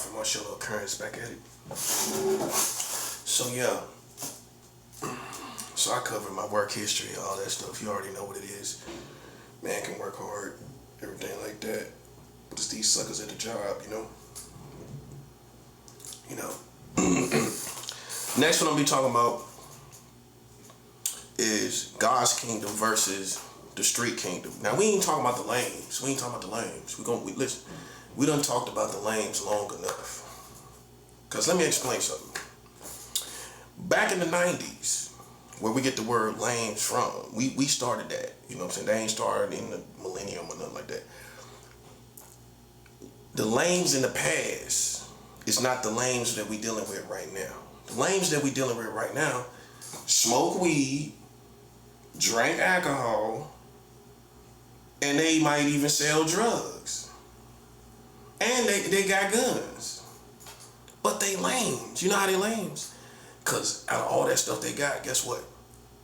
Prophet Marshall Occurrence back at it. So yeah, so I covered my work history, all that stuff. You already know what it is. Man can work hard, everything like that. But it's these suckers at the job, you know. You know. Next one I'm gonna be talking about is God's kingdom versus the street kingdom. Now we ain't talking about the lames. We ain't talking about the lames. Listen. We done talked about the lames long enough. Cause let me explain something. Back in the 90s, where we get the word lames from, we started that. You know what I'm saying? They ain't started in the millennium or nothing like that. The lames in the past is not the lames that we dealing with right now. The lames that we dealing with right now smoke weed, drink alcohol, and they might even sell drugs. And they got guns. But they lames. You know how they lames? Because out of all that stuff they got, guess what?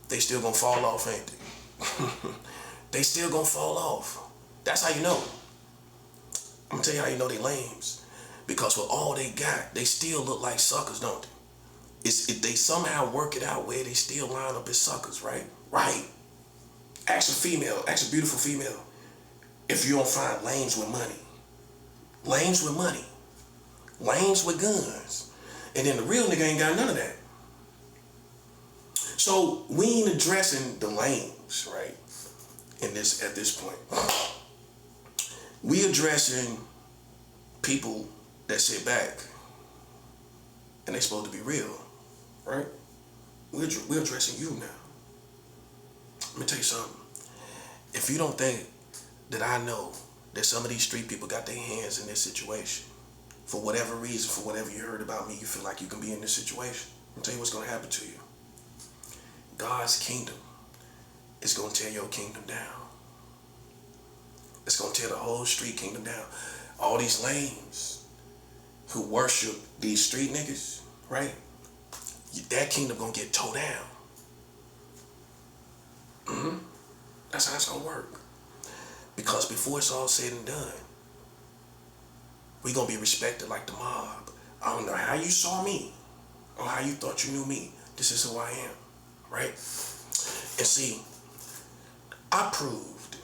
They still gonna fall off, ain't they? They still gonna fall off. That's how you know. I'm gonna tell you how you know they lames. Because with all they got, they still look like suckers, don't they? If they somehow work it out where they still line up as suckers, right? Right. Ask a beautiful female, if you don't find lames with money. Lames with money. Lames with guns. And then the real nigga ain't got none of that. So we ain't addressing the lames, right? At this point. We addressing people that sit back and they supposed to be real, right? We're addressing you now. Let me tell you something. If you don't think that I know that some of these street people got their hands in this situation, for whatever reason, for whatever you heard about me, you feel like you can be in this situation, I'll tell you what's going to happen to you. God's kingdom is going to tear your kingdom down. It's going to tear the whole street kingdom down. All these lames who worship these street niggas, right? That kingdom going to get tore down. That's how it's going to work. Because before it's all said and done, we gonna be respected like the mob. I don't know how you saw me or how you thought you knew me. This is who I am, right? And see, I proved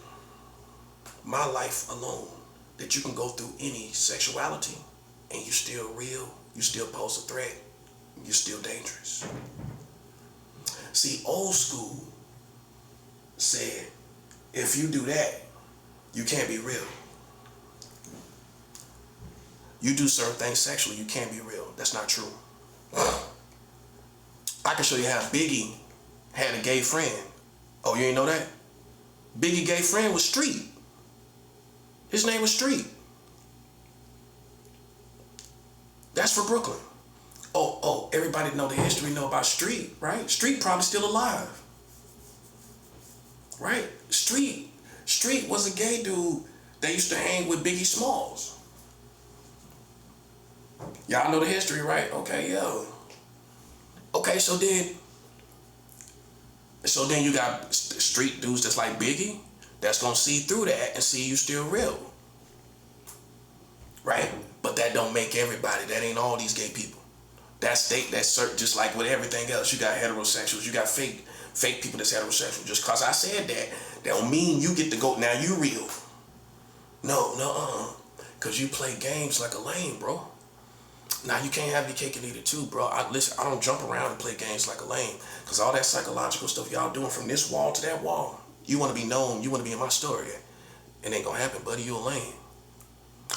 my life alone that you can go through any sexuality and you still real, you still pose a threat, you're still dangerous. See, old school said, if you do that, you can't be real. You do certain things sexually, you can't be real. That's not true. I can show you how Biggie had a gay friend. Oh, you ain't know that? Biggie gay friend was Street. His name was Street. That's for Brooklyn. Oh, everybody know the history, know about Street, right? Street probably still alive. Right? Street was a gay dude that used to hang with Biggie Smalls. Y'all know the history, right? Okay, yo. Okay, so then you got street dudes that's like Biggie that's gonna see through that and see you still real. Right? But that don't make everybody. That ain't all these gay people. That's certain, just like with everything else. You got heterosexuals, you got fake people that's heterosexual. Just cause I said that don't mean you get to go, now you real. No, cause you play games like a lame, bro. Now you can't have your cake and eat it too, bro. I don't jump around and play games like a lame. Cause all that psychological stuff y'all doing from this wall to that wall, you wanna be known, you wanna be in my story. It ain't gonna happen, buddy, you a lame.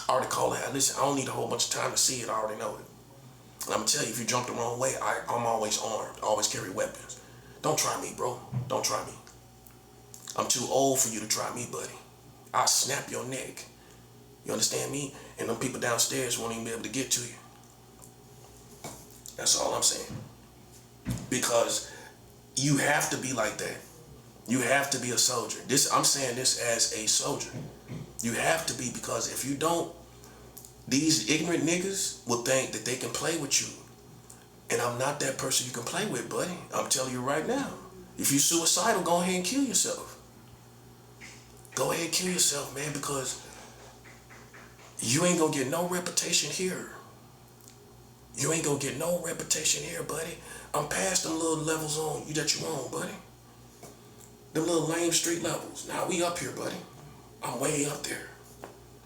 I already call it. Listen, I don't need a whole bunch of time to see it, I already know it. And I'm gonna tell you, if you jump the wrong way, I'm always armed, always carry weapons. Don't try me, bro, don't try me. I'm too old for you to try me, buddy. I'll snap your neck. You understand me? And them people downstairs won't even be able to get to you. That's all I'm saying. Because you have to be like that. You have to be a soldier. I'm saying this as a soldier. You have to be, because if you don't, these ignorant niggas will think that they can play with you. And I'm not that person you can play with, buddy. I'm telling you right now. If you're suicidal, go ahead and kill yourself. Go ahead and kill yourself, man, because you ain't gonna get no reputation here. You ain't gonna get no reputation here, buddy. I'm past them little levels on you that you on, buddy. Them little lame street levels. Now we up here, buddy. I'm way up there.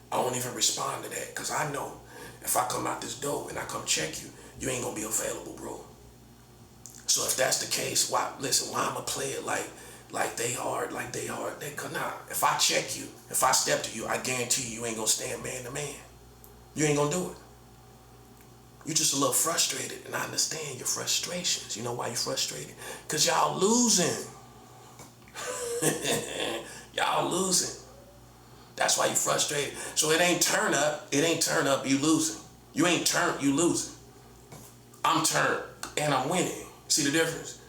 I won't even respond to that because I know if I come out this door and I come check you, you ain't gonna be available, bro. So if that's the case, why I'ma play it like they hard. Nah, if I check you, if I step to you, I guarantee you ain't gonna stand man to man. You ain't gonna do it. You're just a little frustrated, and I understand your frustrations. You know why you're frustrated? Because y'all losing. Y'all losing. That's why you frustrated. So it ain't turn up, you losing. You ain't turned, you losing. I'm turned and I'm winning. See the difference?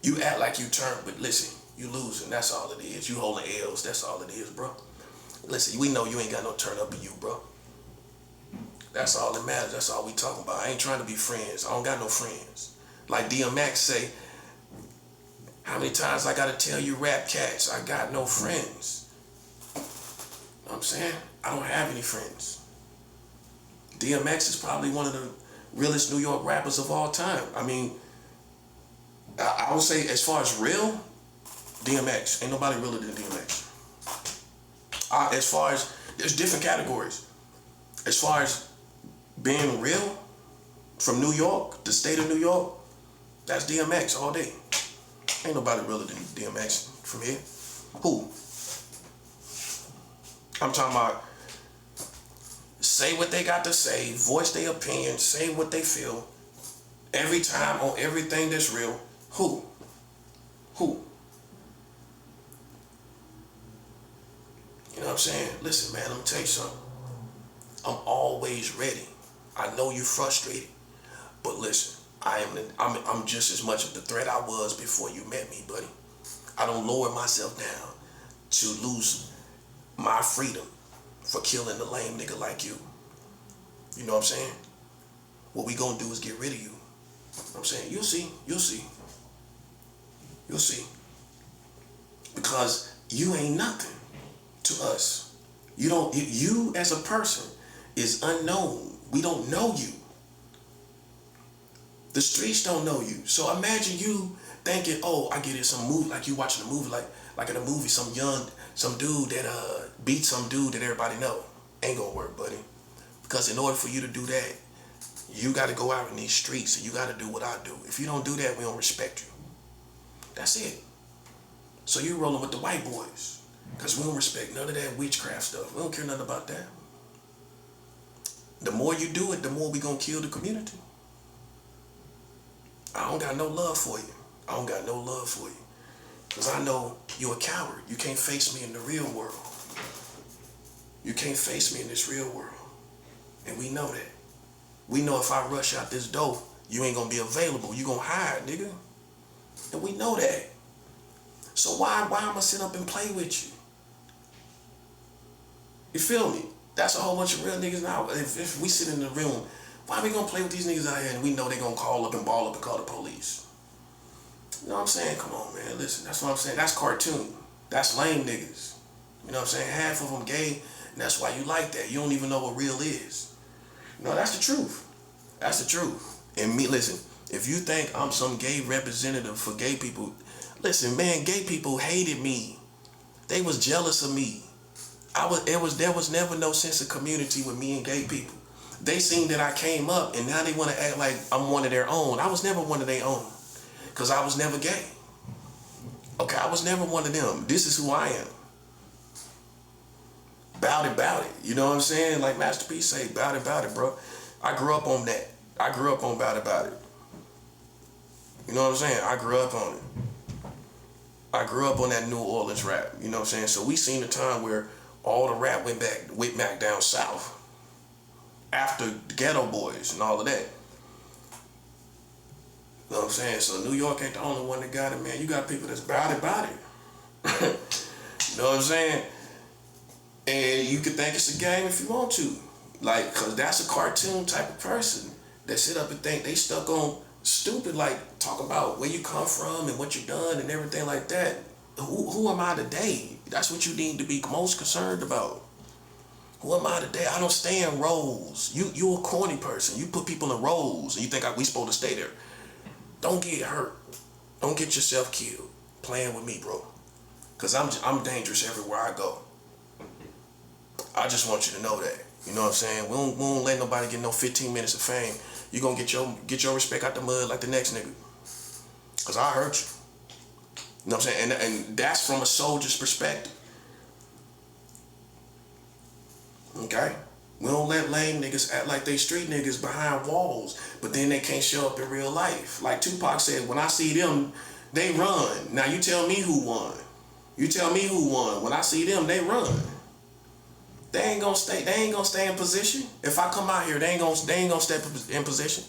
You act like you turned, but listen, you losing. That's all it is. You holding L's, that's all it is, bro. Listen, we know you ain't got no turn up in you, bro. That's all that matters. That's all we talking about. I ain't trying to be friends. I don't got no friends. Like DMX say, how many times I gotta tell you rap cats, I got no friends. You know what I'm saying? I don't have any friends. DMX is probably one of the realest New York rappers of all time. I mean, I would say as far as real, DMX. Ain't nobody realer than DMX. As far as, there's different categories. As far as being real, from New York, the state of New York, that's DMX all day. Ain't nobody realer than DMX from here. Who? I'm talking about say what they got to say, voice their opinion, say what they feel, every time on everything that's real. Who? Who? You know what I'm saying? Listen, man, let me tell you something. I'm always ready. I know you're frustrated, but listen, I'm just as much of the threat I was before you met me, buddy. I don't lower myself down to lose my freedom for killing a lame nigga like you. You know what I'm saying? What we gonna do is get rid of you. You know what I'm saying? You'll see. You'll see. You'll see. Because you ain't nothing to us. You as a person is unknown. We don't know you. The streets don't know you. So imagine you thinking, oh, I get it, some movie, like you watching a movie, like in a movie, some dude that beat some dude that everybody know. Ain't gonna work, buddy. Because in order for you to do that, you gotta go out in these streets and you gotta do what I do. If you don't do that, we don't respect you. That's it. So you rolling with the white boys. Because we don't respect none of that witchcraft stuff. We don't care nothing about that. The more you do it, the more we gonna kill the community. I don't got no love for you. I don't got no love for you. Because I know you're a coward. You can't face me in the real world. You can't face me in this real world. And we know that. We know if I rush out this door, you ain't gonna be available. You gonna hide, nigga. And we know that. So why I'ma sit up and play with you? You feel me? That's a whole bunch of real niggas now. If we sit in the room, why we gonna play with these niggas out here and we know they gonna call up and ball up and call the police? You know what I'm saying? Come on, man. Listen, that's what I'm saying. That's cartoon. That's lame niggas. You know what I'm saying? Half of them gay, and that's why you like that. You don't even know what real is. You know, that's the truth. That's the truth. And me, listen, if you think I'm some gay representative for gay people, listen, man, gay people hated me. They was jealous of me. There was never no sense of community with me and gay people. They seen that I came up and now they want to act like I'm one of their own. I was never one of their own because I was never gay. Okay, I was never one of them. This is who I am. Bout it. You know what I'm saying? Like Master P say, bout it, bro. I grew up on that. I grew up on bout it. You know what I'm saying? I grew up on it. I grew up on that New Orleans rap. You know what I'm saying? So we seen a time where all the rap went back down south after the Ghetto Boys and all of that. You know what I'm saying? So New York ain't the only one that got it, man. You got people that's bout it. You know what I'm saying? And you can think it's a game if you want to. Like, cause that's a cartoon type of person that sit up and think they stuck on stupid, like talk about where you come from and what you done and everything like that. Who am I today? That's what you need to be most concerned about. Who am I today? I don't stay in roles. You a corny person. You put people in roles and you think we supposed to stay there. Don't get hurt. Don't get yourself killed playing with me, bro. Cause I'm dangerous everywhere I go. I just want you to know that. You know what I'm saying? We don't let nobody get no 15 minutes of fame. You gonna get your respect out the mud like the next nigga. Cause I hurt you. You know what I'm saying? And that's from a soldier's perspective. Okay? We don't let lame niggas act like they street niggas behind walls, but then they can't show up in real life. Like Tupac said, when I see them, they run. Now you tell me who won. You tell me who won. When I see them, they run. They ain't gonna stay in position. If I come out here, they ain't gonna stay in position.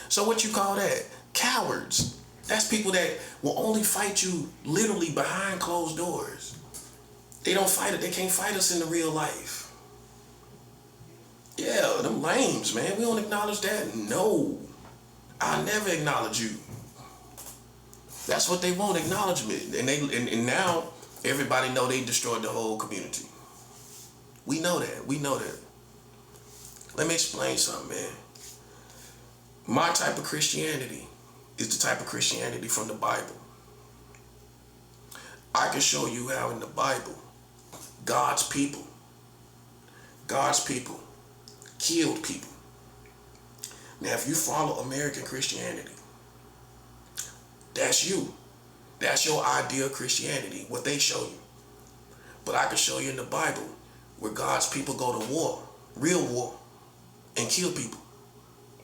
So what you call that? Cowards. That's people that will only fight you literally behind closed doors. They don't fight it. They can't fight us in the real life. Yeah, them lames, man. We don't acknowledge that. No, I never acknowledge you. That's what they want, acknowledgement. And now everybody know they destroyed the whole community. We know that. We know that. Let me explain something, man. My type of Christianity is the type of Christianity from the Bible. I can show you how in the Bible, God's people killed people. Now, if you follow American Christianity, that's you. That's your idea of Christianity, what they show you. But I can show you in the Bible where God's people go to war, real war, and kill people,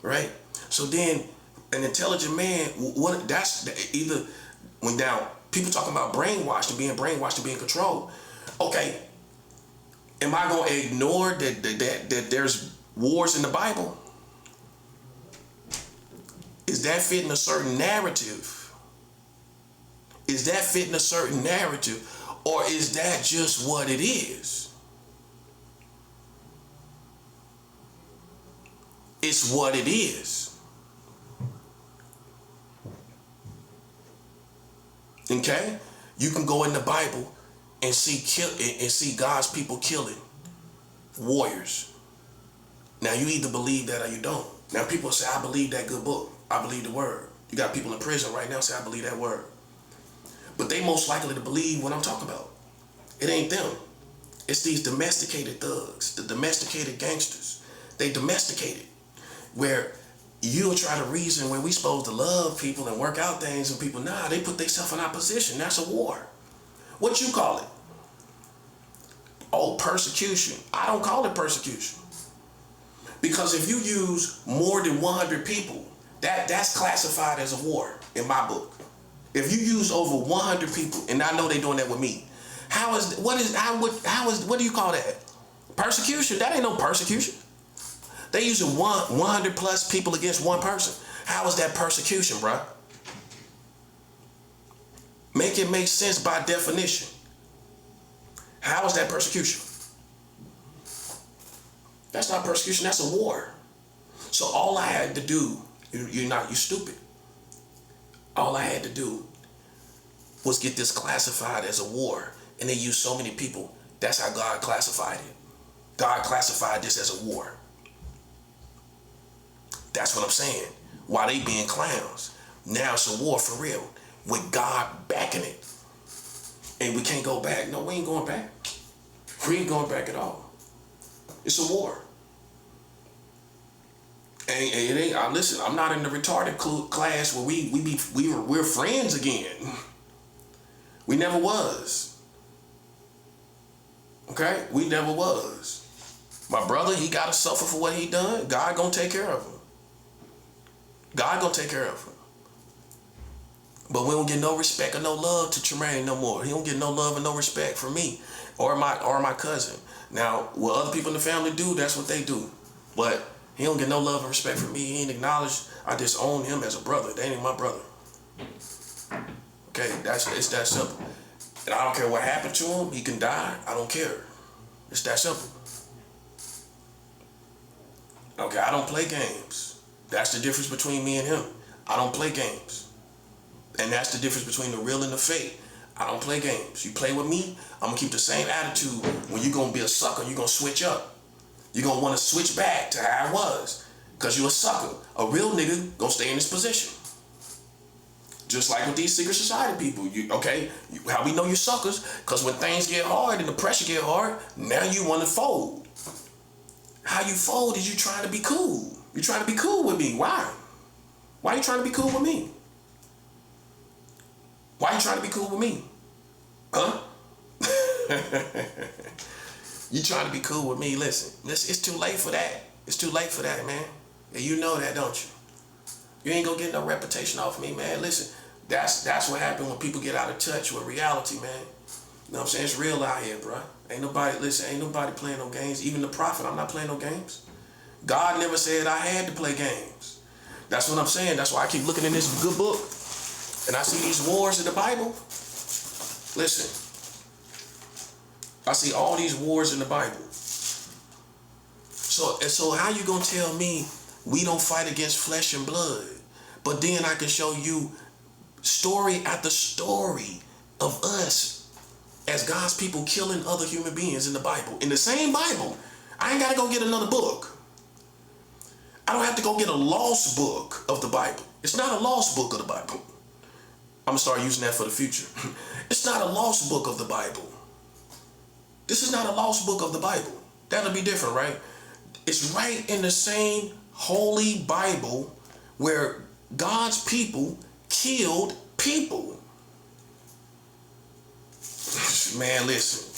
right? So then an intelligent man, either when down, people talking about brainwashed and being controlled. Okay, am I going to ignore that there's wars in the Bible? Is that fitting a certain narrative? Is that fitting a certain narrative? Or is that just what it is? It's what it is. Okay? You can go in the Bible and see God's people killing warriors. Now you either believe that or you don't. Now people say, I believe that good book. I believe the word. You got people in prison right now say, I believe that word. But they most likely to believe what I'm talking about. It ain't them. It's these domesticated thugs, the domesticated gangsters. They domesticated. Where you'll try to reason where we supposed to love people and work out things and people, nah, they put themselves in opposition. That's a war. What you call it? Oh, persecution. I don't call it persecution. Because if you use more than 100 people, that's classified as a war in my book. If you use over 100 people, and I know they're doing that with me, what do you call that? Persecution? That ain't no persecution. They using 100 plus people against one person. How is that persecution, bruh? Make it make sense by definition. How is that persecution? That's not persecution, that's a war. So all I had to do, you stupid. All I had to do was get this classified as a war. And they used so many people. That's how God classified it. God classified this as a war. That's what I'm saying. Why they being clowns. Now it's a war for real. With God backing it. And we can't go back. No, we ain't going back. We ain't going back at all. It's a war. And it ain't, listen, I'm not in the retarded class where we're friends again. We never was. Okay? We never was. My brother, he gotta suffer for what he done. God gonna take care of him. God gonna take care of him. But we don't get no respect or no love to Tremaine no more. He don't get no love and no respect from me or my cousin. Now, what other people in the family do, that's what they do. But he don't get no love and respect from me. He ain't acknowledged. I disown him as a brother. That ain't my brother. Okay, it's that simple. And I don't care what happened to him. He can die. I don't care. It's that simple. Okay, I don't play games. That's the difference between me and him. I don't play games. And that's the difference between the real and the fake. I don't play games. You play with me, I'm gonna keep the same attitude. When you're gonna be a sucker, you're gonna switch up. You're going to want to switch back to how it was because you're a sucker. A real nigga going to stay in this position. Just like with these secret society people. How we know you're suckers? Because when things get hard and the pressure get hard, now you want to fold. How you fold is you trying to be cool. You're trying to be cool with me. Why? Why are you trying to be cool with me? Why are you trying to be cool with me? Huh? You trying to be cool with me? Listen, it's too late for that. It's too late for that, man. And you know that, don't you? You ain't gonna get no reputation off me, man. Listen, that's what happened when people get out of touch with reality, man. You know what I'm saying? It's real out here, bro. Ain't nobody playing no games. Even the prophet, I'm not playing no games. God never said I had to play games. That's what I'm saying. That's why I keep looking in this good book and I see these wars in the Bible. Listen, I see all these wars in the Bible. So how you gonna tell me we don't fight against flesh and blood, but then I can show you story after story of us as God's people killing other human beings in the Bible, in the same Bible. I ain't gotta go get another book. I don't have to go get a lost book of the Bible. It's not a lost book of the Bible. I'm gonna start using that for the future. It's not a lost book of the Bible. This is not a lost book of the Bible. That'll be different, right? It's right in the same holy Bible where God's people killed people. Man, listen,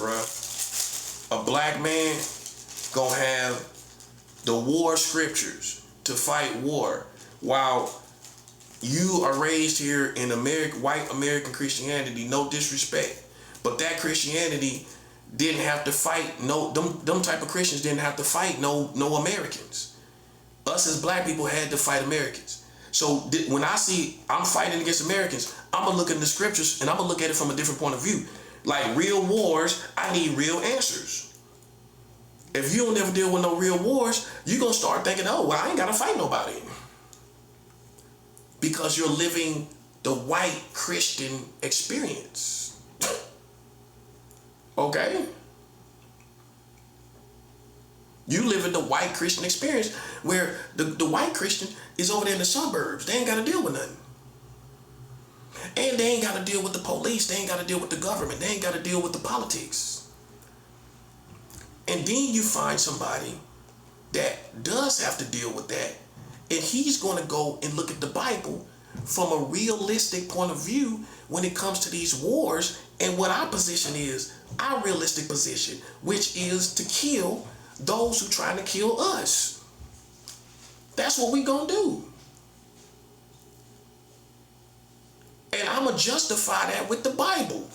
bruh. A black man gonna have the war scriptures to fight war while you are raised here in white American Christianity, no disrespect, but that Christianity didn't have to fight them type of Christians didn't have to fight no Americans. Us as black people had to fight Americans. So when I see I'm fighting against Americans, I'm gonna look at the scriptures and I'm gonna look at it from a different point of view. Like real wars, I need real answers. If you don't ever deal with no real wars, you're gonna start thinking, oh, well, I ain't gotta fight nobody. Because you're living the white Christian experience. Okay? You live in the white Christian experience where the white Christian is over there in the suburbs. They ain't got to deal with nothing. And they ain't got to deal with the police. They ain't got to deal with the government. They ain't got to deal with the politics. And then you find somebody that does have to deal with that. And he's going to go and look at the Bible from a realistic point of view when it comes to these wars. And what our position is, our realistic position, which is to kill those who trying to kill us. That's what we gonna do. And I'm gonna justify that with the Bible.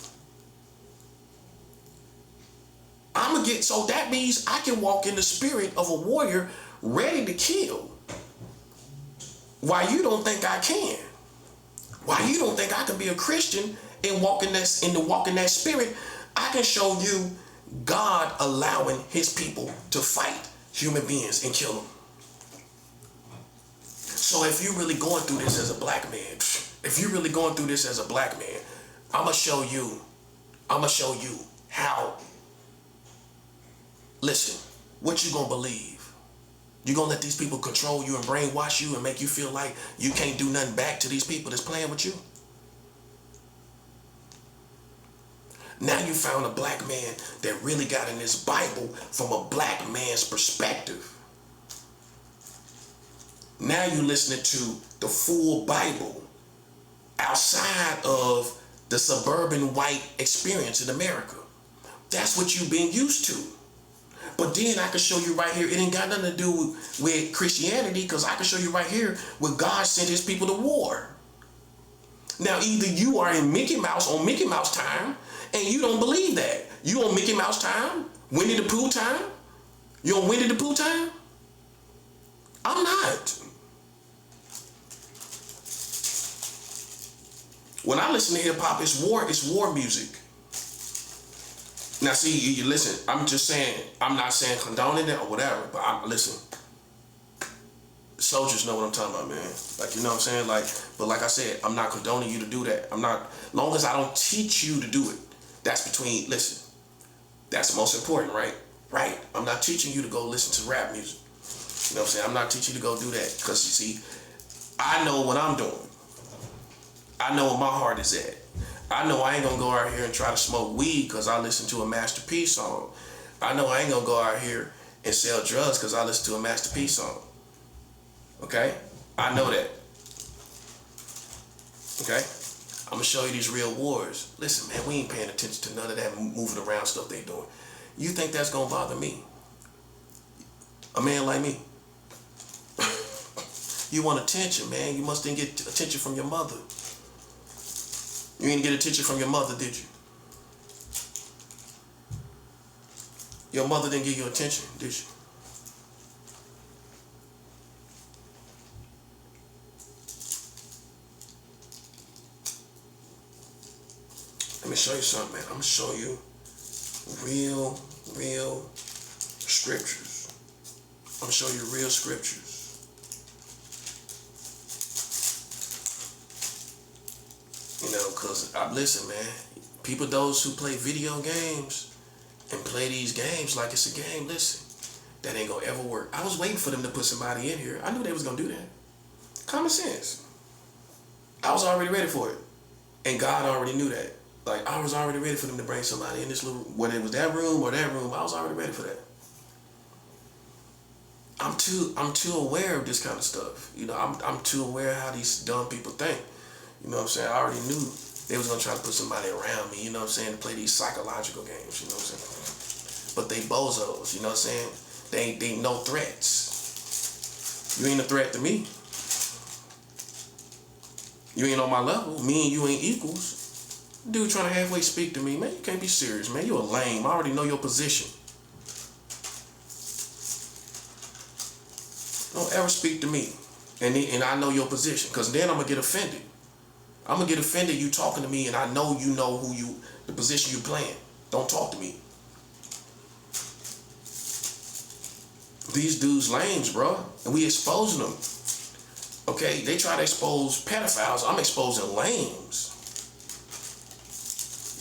So that means I can walk in the spirit of a warrior ready to kill. Why you don't think I can? Why you don't think I can be a Christian and walk in that spirit? I can show you God allowing his people to fight human beings and kill them. So if you're really going through this as a black man, I'm gonna show you how. Listen, what you gonna believe? You gonna let these people control you and brainwash you and make you feel like you can't do nothing back to these people that's playing with you? Now you found a black man that really got in this Bible from a black man's perspective. Now you listening to the full Bible outside of the suburban white experience in America. That's what you've been used to. But then I can show you right here, it ain't got nothing to do with Christianity, because I can show you right here where God sent his people to war. Now either you are in Mickey Mouse on Mickey Mouse time, and you don't believe that. You on Mickey Mouse time? Winnie the Pooh time? You on Winnie the Pooh time? I'm not. When I listen to hip hop, it's war music. Now see, you listen, I'm just saying, I'm not saying condoning it or whatever, but listen. Soldiers know what I'm talking about, man. Like, you know what I'm saying? But like I said, I'm not condoning you to do that. Long as I don't teach you to do it. That's the most important, right? right? I'm not teaching you to go listen to rap music. You know what I'm saying? I'm not teaching you to go do that. Because you see, I know what I'm doing. I know where my heart is at. I know I ain't gonna go out here and try to smoke weed because I listen to a Master P song. I know I ain't gonna go out here and sell drugs because I listen to a Master P song. Okay? I know that. Okay? I'm gonna show you these real wars. Listen, man, we ain't paying attention to none of that moving around stuff they doing. You think that's gonna bother me? A man like me? You want attention, man. You must didn't get attention from your mother. You didn't get attention from your mother, did you? Your mother didn't give you attention, did she? Let me show you something, man. I'm gonna show you real scriptures. I'm gonna show you real scriptures. You know, cause listen, man. People, those who play video games and play these games like it's a game, listen, that ain't gonna ever work. I was waiting for them to put somebody in here. I knew they was gonna do that. Common sense. I was already ready for it. And God already knew that. Like, I was already ready for them to bring somebody in this little, whether it was that room or that room, I was already ready for that. I'm too aware of this kind of stuff. You know, I'm too aware of how these dumb people think. You know what I'm saying? I already knew they was gonna try to put somebody around me, you know what I'm saying, to play these psychological games, you know what I'm saying? But they bozos, you know what I'm saying? They no threats. You ain't a threat to me. You ain't on my level. Me and you ain't equals. Dude trying to halfway speak to me, man, you can't be serious, man. You a lame. I already know your position. Don't ever speak to me. And I know your position, because then I'm going to get offended. I'm going to get offended you talking to me, and I know you know the position you playing. Don't talk to me. These dudes lames, bro. And we exposing them. Okay, they try to expose pedophiles. I'm exposing lames.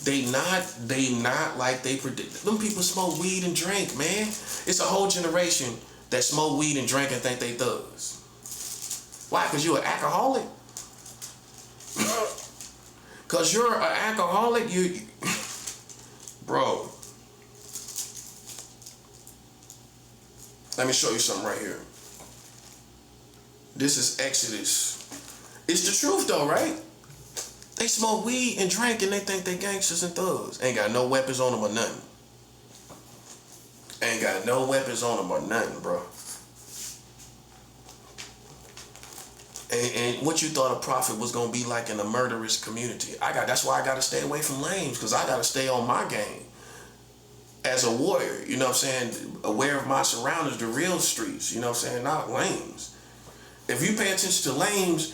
They not like they predict. Them people smoke weed and drink, man. It's a whole generation that smoke weed and drink and think they thugs. Why? Because you're an alcoholic? Because you're an alcoholic? Bro. Let me show you something right here. This is Exodus. It's the truth though, right? They smoke weed and drink and they think they gangsters and thugs. Ain't got no weapons on them or nothing. Ain't got no weapons on them or nothing, bro. And what you thought a prophet was gonna be like in a murderous community. That's why I gotta stay away from lames, because I gotta stay on my game. As a warrior, you know what I'm saying? Aware of my surroundings, the real streets, you know what I'm saying? Not lames. If you pay attention to lames,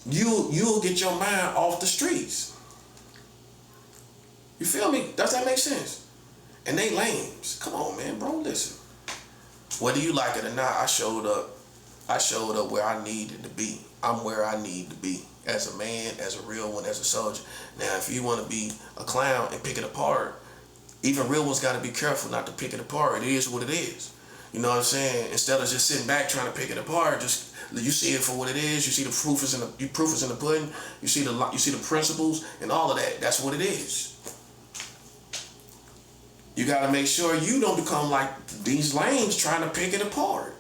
you'll get your mind off the streets. You feel me? Does that make sense? And they lames. Come on, man, bro, listen. Whether you like it or not, I showed up where I needed to be. I'm where I need to be. As a man, as a real one, as a soldier. Now, if you want to be a clown and pick it apart, even real ones got to be careful not to pick it apart. It is what it is. You know what I'm saying? Instead of just sitting back trying to pick it apart, just you see it for what it is. You see the proof is in the pudding. You see the principles and all of that. That's what it is. You got to make sure you don't become like these lames trying to pick it apart.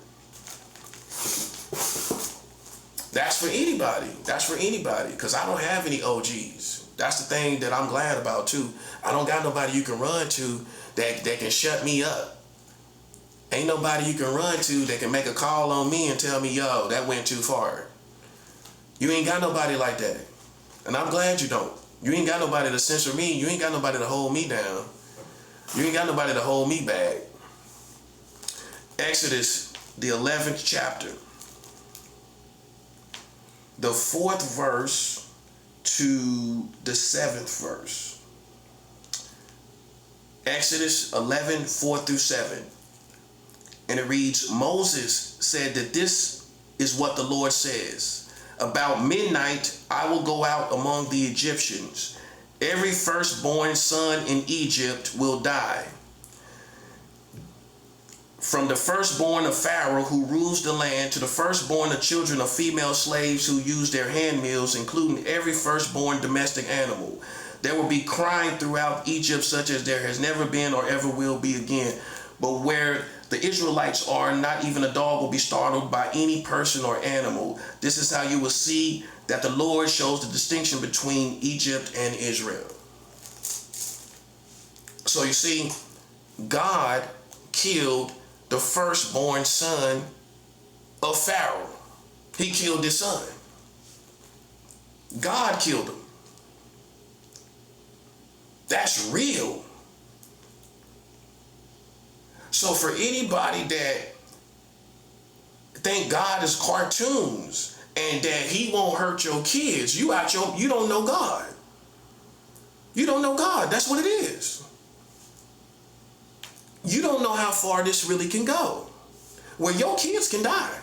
That's for anybody. That's for anybody. Because I don't have any OGs. That's the thing that I'm glad about too. I don't got nobody you can run to that can shut me up. Ain't nobody you can run to that can make a call on me and tell me, yo, that went too far. You ain't got nobody like that. And I'm glad you don't. You ain't got nobody to censor me. You ain't got nobody to hold me down. You ain't got nobody to hold me back. Exodus, the 11th chapter. The 4th verse to the 7th verse. Exodus 11, 4 through 7. And it reads, Moses said that this is what the Lord says. About midnight, I will go out among the Egyptians. Every firstborn son in Egypt will die. from the firstborn of Pharaoh who rules the land to the firstborn of children of female slaves who use their hand mills, including every firstborn domestic animal. There will be crying throughout Egypt such as there has never been or ever will be again. But where the Israelites are, not even a dog will be startled by any person or animal. This is how you will see that the Lord shows the distinction between Egypt and Israel. So you see, God killed the firstborn son of Pharaoh. He killed his son. God killed him. That's real. So for anybody that think God is cartoons and that he won't hurt your kids, you don't know God. You don't know God. That's what it is. You don't know how far this really can go, where your kids can die.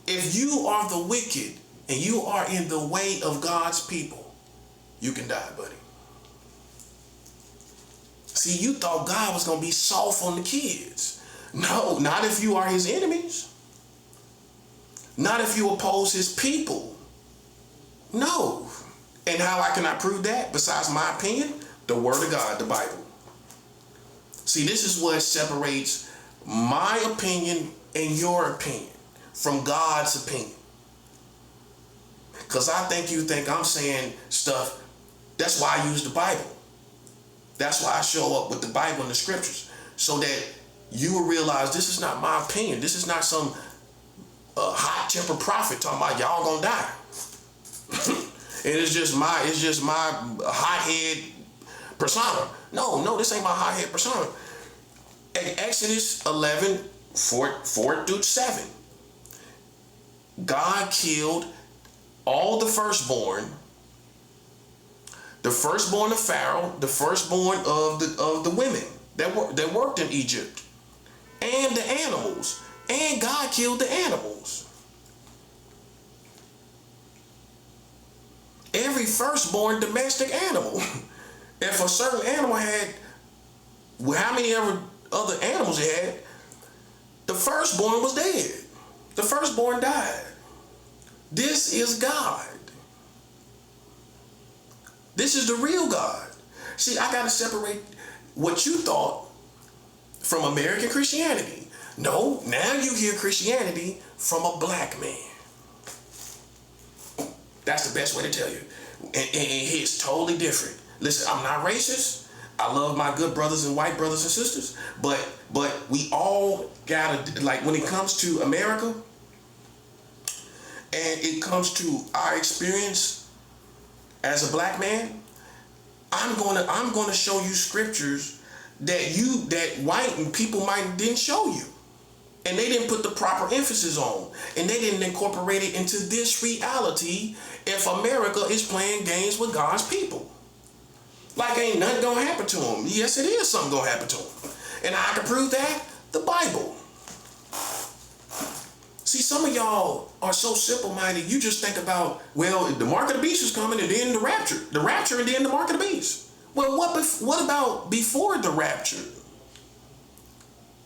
If you are the wicked and you are in the way of God's people, you can die, buddy. See, you thought God was going to be soft on the kids. No, not if you are his enemies. Not if you oppose his people. No. And how can I prove that? Besides my opinion, the word of God, the Bible. See, this is what separates my opinion and your opinion from God's opinion. Because you think I'm saying stuff. That's why I use the Bible. That's why I show up with the Bible and the scriptures, so that you will realize this is not my opinion. This is not some hot-tempered prophet talking about y'all gonna die. And it's just my hothead persona. No, this ain't my hothead persona. In Exodus 11, 4 through 7, God killed all the firstborn of Pharaoh, the firstborn of the women that worked in Egypt, and the animals. And God killed the animals. Every firstborn domestic animal. If a certain animal had, how many other animals it had, the firstborn was dead. The firstborn died. This is God. This is the real God. See, I got to separate what you thought from American Christianity. No, now you hear Christianity from a black man. That's the best way to tell you. And it's totally different. Listen, I'm not racist. I love my good brothers and white brothers and sisters. But we all gotta, like, when it comes to America and it comes to our experience as a black man, I'm gonna show you scriptures that white and people didn't show you. And they didn't put the proper emphasis on. And they didn't incorporate it into this reality if America is playing games with God's people. Like ain't nothing gonna happen to them. Yes, it is something gonna happen to them. And I can prove that? The Bible. See, some of y'all are so simple-minded, you just think about, well, the mark of the beast is coming and then the rapture and then the mark of the beast. Well, what about before the rapture?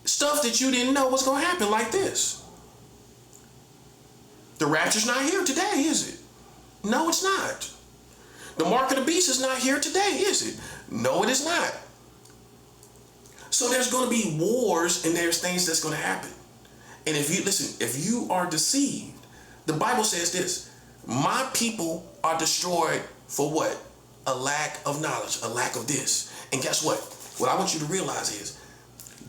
Stuff that you didn't know was going to happen like this. The rapture's not here today, is it? No, it's not. The mark of the beast is not here today, is it? No, it is not. So there's going to be wars and there's things that's going to happen. And if you are deceived, the Bible says this: my people are destroyed for what? A lack of knowledge, a lack of this. And guess what? What I want you to realize is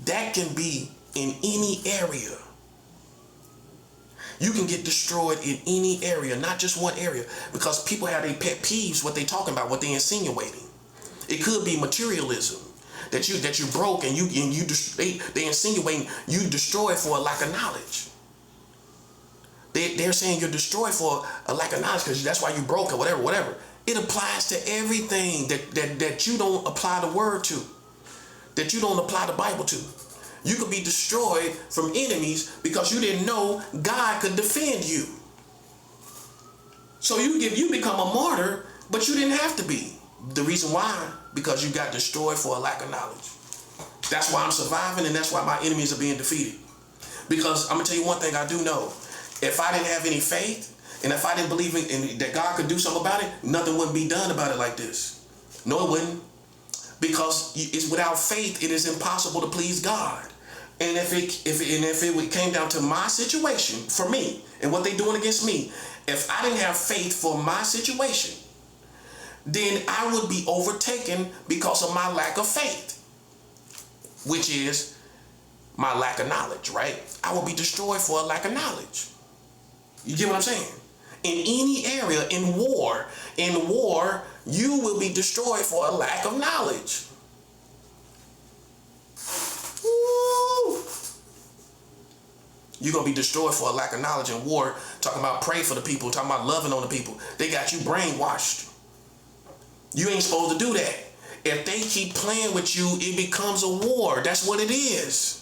that can be in any area. You can get destroyed in any area, not just one area, because people have their pet peeves, what they talking about, what they insinuating. It could be materialism, that you're broke and they insinuating you destroyed for a lack of knowledge. They're saying you're destroyed for a lack of knowledge because that's why you broke or whatever. It applies to everything that you don't apply the word to, that you don't apply the Bible to. You could be destroyed from enemies because you didn't know God could defend you. So you become a martyr, but you didn't have to be. The reason why? Because you got destroyed for a lack of knowledge. That's why I'm surviving, and that's why my enemies are being defeated. Because I'm gonna tell you one thing I do know. If I didn't have any faith, and if I didn't believe in that God could do something about it, nothing wouldn't be done about it like this. No, it wouldn't. Because it's without faith, it is impossible to please God. And if it came down to my situation, for me, and what they doing against me, if I didn't have faith for my situation, then I would be overtaken because of my lack of faith, which is my lack of knowledge, right? I will be destroyed for a lack of knowledge. You get what I'm saying? In any area, in war, you will be destroyed for a lack of knowledge. Woo! You're going to be destroyed for a lack of knowledge in war. Talking about pray for the people, talking about loving on the people. They got you brainwashed. You ain't supposed to do that. If they keep playing with you, it becomes a war. That's what it is.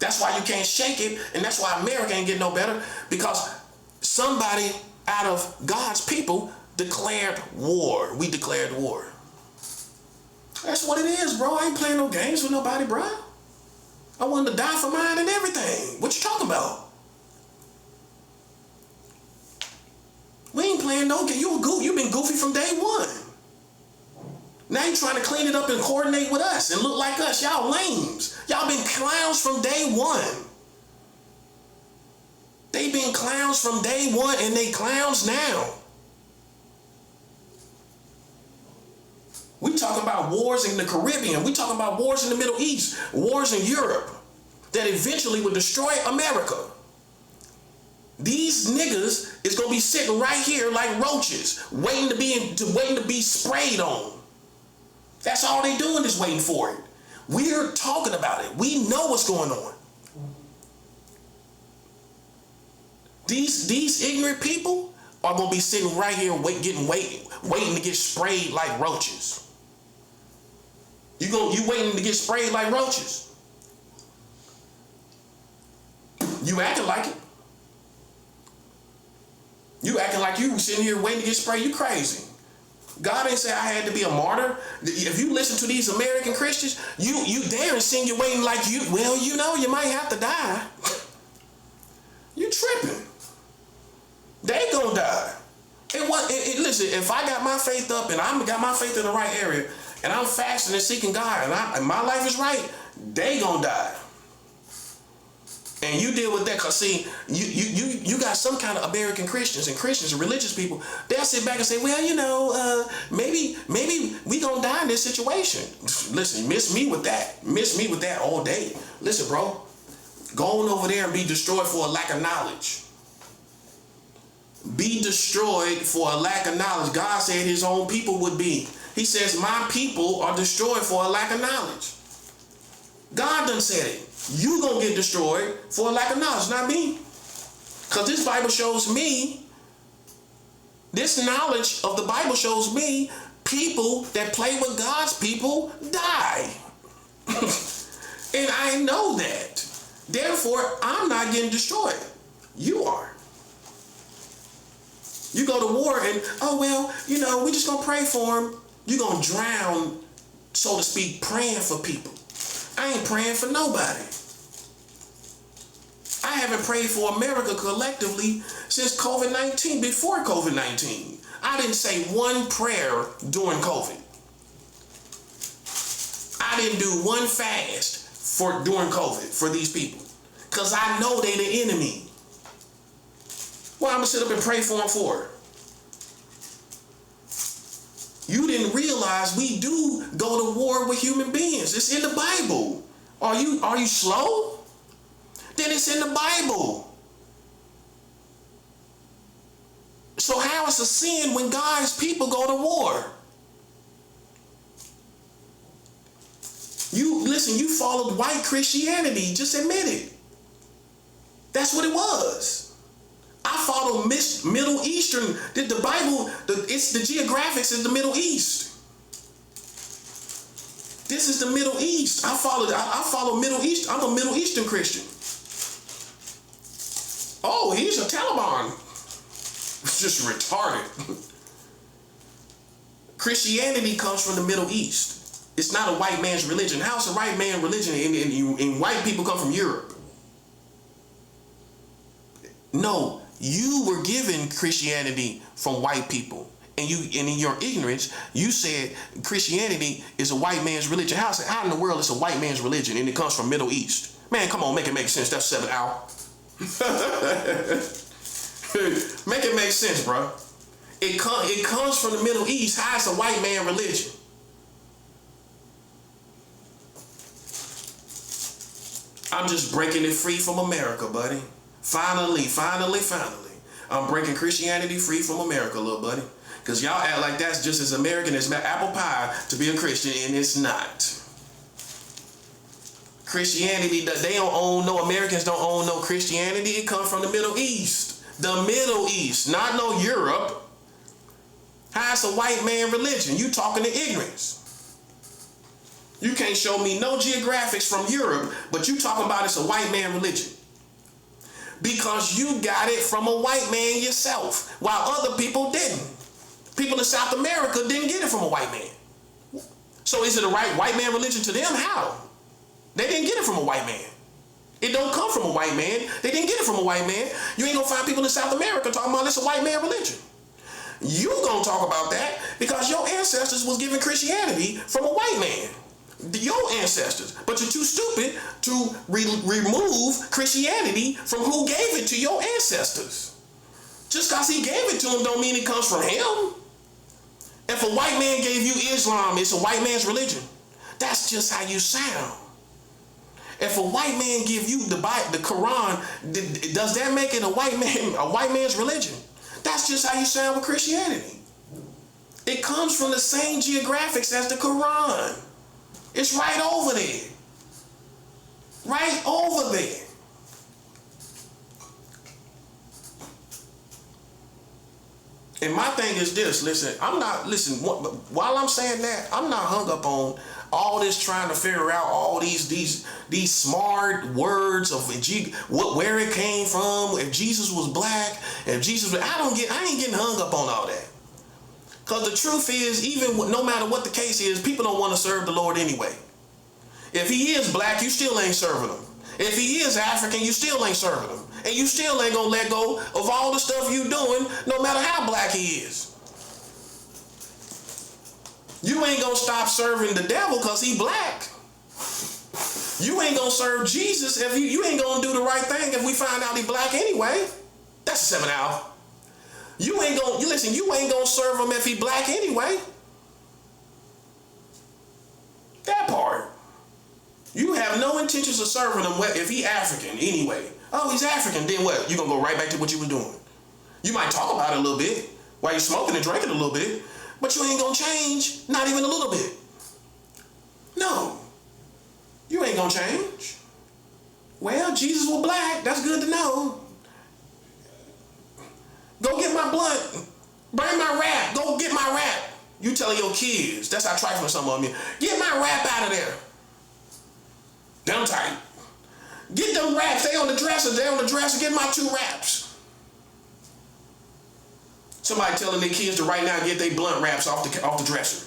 That's why you can't shake it, and that's why America ain't getting no better, because somebody out of God's people declared war. We declared war. That's what it is, bro. I ain't playing no games with nobody, bro. I wanted to die for mine and everything. What you talking about? We ain't playing no game. You been goofy from day one. Now you trying to clean it up and coordinate with us and look like us. Y'all lames. Y'all been clowns from day one. They been clowns from day one, and they clowns now. We talking about wars in the Caribbean. We talking about wars in the Middle East, wars in Europe that eventually would destroy America. These niggas is gonna be sitting right here like roaches, waiting to be sprayed on. That's all they doing is waiting for it. We're talking about it. We know what's going on. These ignorant people are gonna be sitting right here waiting to get sprayed like roaches. You waiting to get sprayed like roaches? You acting like it. You acting like you sitting here waiting to get sprayed. You crazy. God ain't say I had to be a martyr. If you listen to these American Christians, you there insinuating like you might have to die. You tripping. They gonna die. Listen, if I got my faith up and I got my faith in the right area and I'm fasting and seeking God and my life is right, they gonna die. And you deal with that, because see, you got some kind of American Christians and religious people, they'll sit back and say, well, maybe we gonna die in this situation. Listen, miss me with that all day. Listen, bro, go on over there and be destroyed for a lack of knowledge. Be destroyed for a lack of knowledge. God said his own people would be. He says, my people are destroyed for a lack of knowledge. God done said it. You gonna get destroyed for a lack of knowledge, not me. Because this Bible shows me, this knowledge of the Bible shows me people that play with God's people die. And I know that. Therefore, I'm not getting destroyed. You are. You go to war and, we just gonna pray for them. You're gonna drown, so to speak, praying for people. I ain't praying for nobody. I haven't prayed for America collectively since COVID-19, before COVID-19. I didn't say one prayer during COVID. I didn't do one fast during COVID for these people, because I know they the enemy. Well, I'm going to sit up and pray for them for? You didn't realize we do go to war with human beings. It's in the Bible. Are you slow? Then it's in the Bible. So how is a sin when God's people go to war? You followed white Christianity. Just admit it. That's what it was. I follow Middle Eastern. The Bible, it's the geographics is the Middle East. This is the Middle East. I follow Middle East. I'm a Middle Eastern Christian. Oh, he's a Taliban. It's just retarded. Christianity comes from the Middle East. It's not a white man's religion. How's a white man religion and white people come from Europe? No, you were given Christianity from white people. And in your ignorance, you said Christianity is a white man's religion. How in the world is a white man's religion and it comes from Middle East? Man, come on, make it make sense. That's 7 hour. Make it make sense, bro. It comes from the Middle East. How is a white man religion? I'm just breaking it free from America, buddy. Finally. I'm breaking Christianity free from America, little buddy. Because y'all act like that's just as American as apple pie to be a Christian, and it's not. Christianity, they don't own no, Americans don't own no Christianity. It comes from the Middle East. The Middle East, not no Europe. How's a white man religion? You talking to ignorance. You can't show me no geographics from Europe, but you talking about it's a white man religion. Because you got it from a white man yourself, while other people didn't. People in South America didn't get it from a white man. So is it a white man religion to them? How? They didn't get it from a white man. It don't come from a white man. They didn't get it from a white man. You ain't gonna find people in South America talking about it's a white man religion. You gonna talk about that because your ancestors was given Christianity from a white man. Your ancestors. But you're too stupid to remove Christianity from who gave it to your ancestors. Just because he gave it to them don't mean it comes from him. If a white man gave you Islam, it's a white man's religion. That's just how you sound. If a white man give you the Quran, does that make it a white man's religion? That's just how you sound with Christianity. It comes from the same geographics as the Quran. It's right over there. Right over there. And my thing is this, while I'm saying that, I'm not hung up on all this trying to figure out all these smart words of where it came from, if Jesus was black, I ain't getting hung up on all that. Because the truth is, no matter what the case is, people don't want to serve the Lord anyway. If he is black, you still ain't serving him. If he is African, you still ain't serving him. And you still ain't gonna let go of all the stuff you doing, no matter how black he is. You ain't gonna stop serving the devil because he black. You ain't gonna serve Jesus if you ain't gonna do the right thing if we find out he black anyway. That's a 7 hour. You ain't gonna serve him if he black anyway. That part. You have no intentions of serving him if he African anyway. Oh, he's African, then what? You gonna go right back to what you was doing. You might talk about it a little bit while you're smoking and drinking a little bit, but you ain't gonna change, not even a little bit. No, you ain't gonna change. Well, Jesus was black, that's good to know. Go get my blunt, bring my rap, go get my rap. You telling your kids, that's how trifling some of them. Get my rap out of there. Damn tight. Get them wraps. They on the dresser. Get my 2 wraps. Somebody telling their kids to right now get their blunt wraps off the dresser.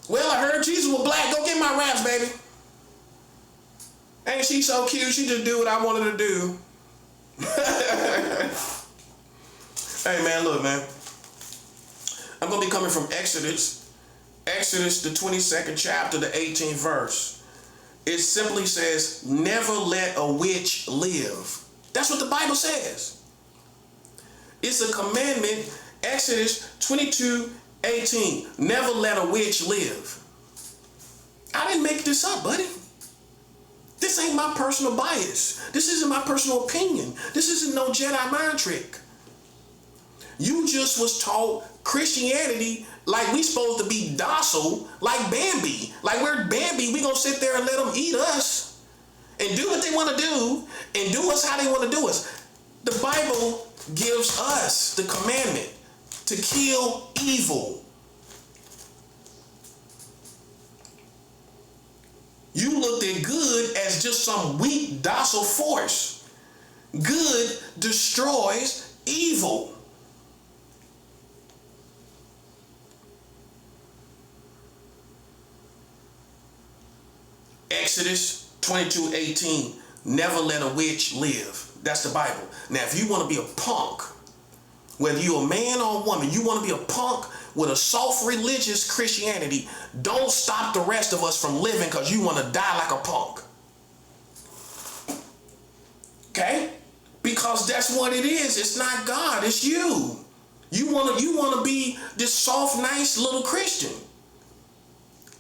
Well, I heard Jesus was black. Go get my wraps, baby. Ain't she so cute? She just do what I wanted to do. Hey, man, look, man. I'm going to be coming from Exodus, the 22nd chapter, the 18th verse. It simply says, never let a witch live. That's what the Bible says. It's a commandment, Exodus 22:18. Never let a witch live. I didn't make this up, buddy. This ain't my personal bias. This isn't my personal opinion. This isn't no Jedi mind trick. You just was taught Christianity like we supposed to be docile, like Bambi. Like we're Bambi, we gonna sit there and let them eat us and do what they want to do and do us how they want to do us. The Bible gives us the commandment to kill evil. You looked at good as just some weak, docile force. Good destroys evil. Exodus 22:18. Never let a witch live. That's the Bible. Now, if you want to be a punk, whether you're a man or a woman, you want to be a punk with a soft religious Christianity, don't stop the rest of us from living because you want to die like a punk. Okay? Because that's what it is. It's not God, it's you. You want to be this soft, nice little Christian.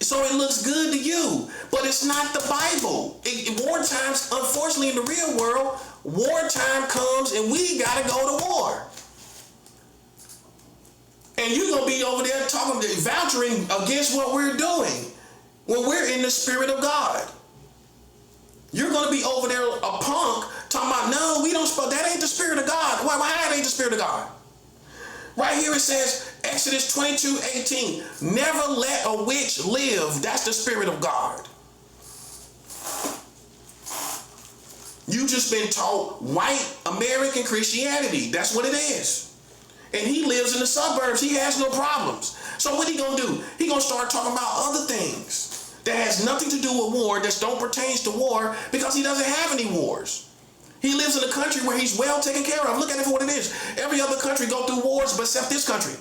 So it looks good to you, but it's not the Bible. War times, unfortunately, in the real world, wartime comes and we gotta go to war. And you're gonna be over there vouching against what we're doing when we're in the Spirit of God. You're gonna be over there a punk talking about, no, we don't. That ain't the Spirit of God. Why that ain't the Spirit of God? Right here it says, Exodus 22:18. Never let a witch live. That's the Spirit of God. You just been taught white American Christianity. That's what it is. And he lives in the suburbs. He has no problems. So what he gonna do? He gonna start talking about other things that has nothing to do with war, that don't pertain to war, because he doesn't have any wars. He lives in a country where he's well taken care of. Look at it for what it is. Every other country go through wars, but except this country.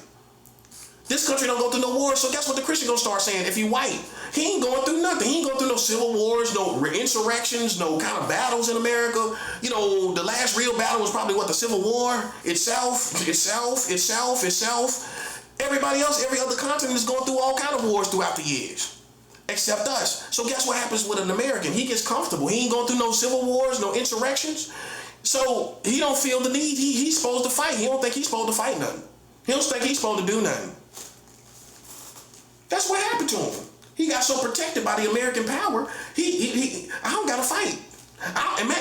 This country don't go through no wars, so guess what the Christian gonna start saying? If he white, he ain't going through nothing. He ain't going through no civil wars, no insurrections, no kind of battles in America. You know, the last real battle was probably what, the Civil War itself. Everybody else, every other continent is going through all kind of wars throughout the years, except us. So guess what happens with an American? He gets comfortable. He ain't going through no civil wars, no insurrections. So he don't feel the need. He's supposed to fight. He don't think he's supposed to fight nothing. He don't think he's supposed to do nothing. That's what happened to him. He got so protected by the American power, I don't gotta fight.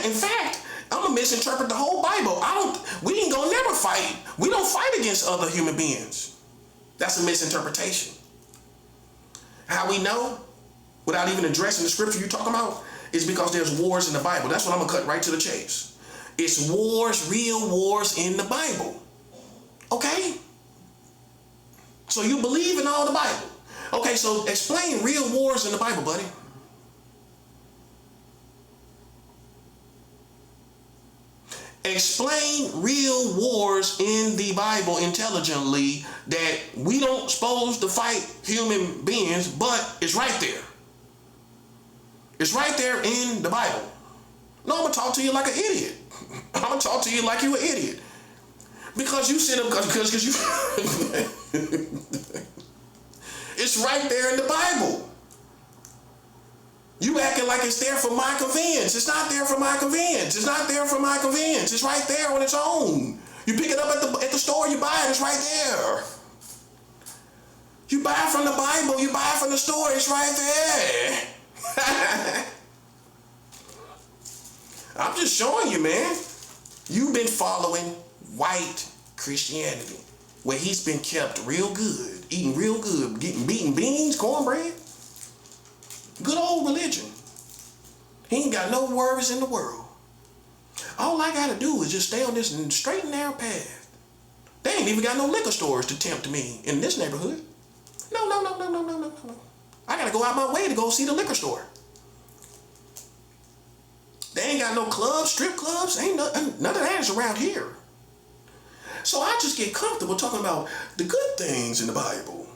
In fact, I'm gonna misinterpret the whole Bible. We ain't gonna never fight. We don't fight against other human beings. That's a misinterpretation. How we know, without even addressing the scripture you're talking about, is because there's wars in the Bible. That's what I'm gonna cut right to the chase. It's wars, real wars in the Bible. Okay? So you believe in all the Bible. Okay, so explain real wars in the Bible, buddy. Explain real wars in the Bible intelligently that we don't supposed to fight human beings, but it's right there. It's right there in the Bible. No, I'm going to talk to you like an idiot. I'm going to talk to you like you're an idiot. Because you sit up, because you... It's right there in the Bible. You acting like it's there for my convenience. It's not there for my convenience. It's not there for my convenience. It's right there on its own. You pick it up at the store, you buy it, it's right there. You buy it from the Bible, you buy it from the store, it's right there. I'm just showing you, man. You've been following white Christianity, where he's been kept real good. Eating real good, beating beans, cornbread. Good old religion. He ain't got no worries in the world. All I gotta do is just stay on this straight and narrow path. They ain't even got no liquor stores to tempt me in this neighborhood. No. I gotta go out my way to go see the liquor store. They ain't got no clubs, strip clubs. Ain't none of that is around here. So I just get comfortable talking about the good things in the Bible.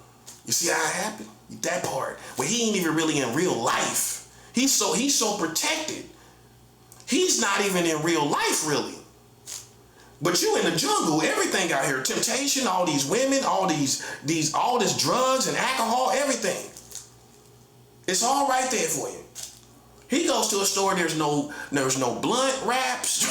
You see how it happened? That part where he ain't even really in real life. He's so protected. He's not even in real life really. But you in the jungle, everything out here, temptation, all these women, all this drugs and alcohol, everything. It's all right there for you. He goes to a store, there's no blunt wraps.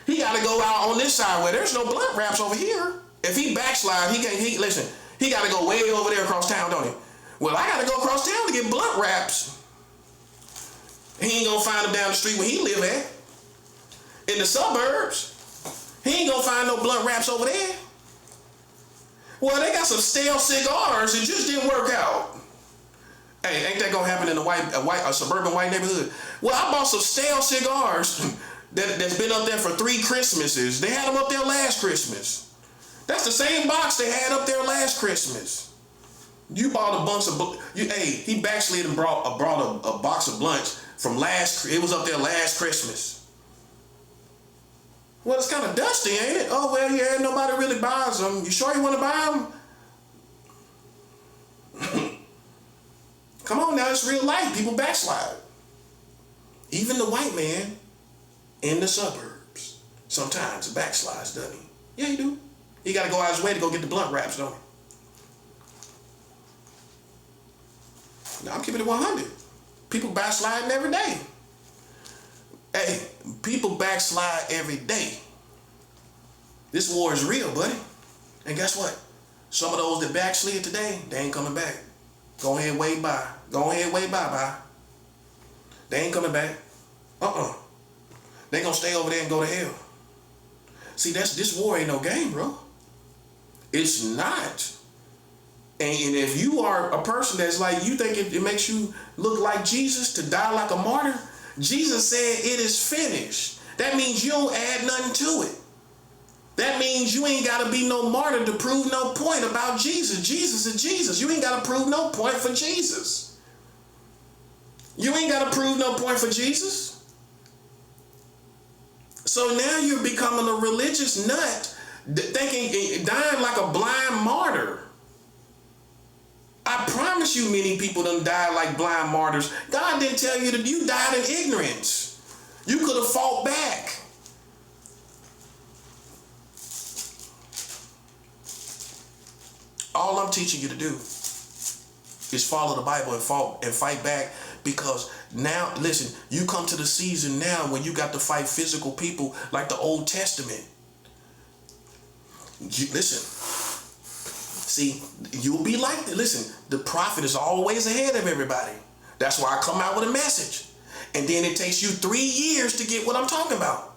He got to go out on this side where there's no blunt wraps over here. If he backslide, he got to go way over there across town, don't he? Well, I got to go across town to get blunt wraps. He ain't going to find them down the street where he live at. In the suburbs. He ain't going to find no blunt wraps over there. Well, they got some stale cigars. It just didn't work out. Hey, ain't that going to happen in a suburban white neighborhood? Well, I bought some stale cigars that's been up there for 3 Christmases. They had them up there last Christmas. That's the same box they had up there last Christmas. You bought a bunch of he backslid and brought a box of blunts it was up there last Christmas. Well, it's kind of dusty, ain't it? Oh, well, yeah, nobody really buys them. You sure you want to buy them? Come on now, it's real life. People backslide. Even the white man in the suburbs sometimes backslides, doesn't he? Yeah, he do. He got to go out his way to go get the blunt wraps, don't he? Now, I'm keeping it 100. People backsliding every day. Hey, people backslide every day. This war is real, buddy. And guess what? Some of those that backslid today, they ain't coming back. Go ahead, wave by. Go ahead, wave bye-bye. They ain't coming back. They gonna stay over there and go to hell. See, this war ain't no game, bro. It's not. And if you are a person that's like, you think it makes you look like Jesus to die like a martyr, Jesus said it is finished. That means you don't add nothing to it. That means you ain't got to be no martyr to prove no point about Jesus. Jesus is Jesus. You ain't got to prove no point for Jesus. You ain't got to prove no point for Jesus. So now you're becoming a religious nut, thinking, dying like a blind martyr. I promise you many people done died like blind martyrs. God didn't tell you that you died in ignorance. You could have fought back. All I'm teaching you to do is follow the Bible and fight back, because now, listen, you come to the season now when you got to fight physical people like the Old Testament. Listen, see, you'll be like that. Listen, the prophet is always ahead of everybody. That's why I come out with a message. And then it takes you 3 years to get what I'm talking about.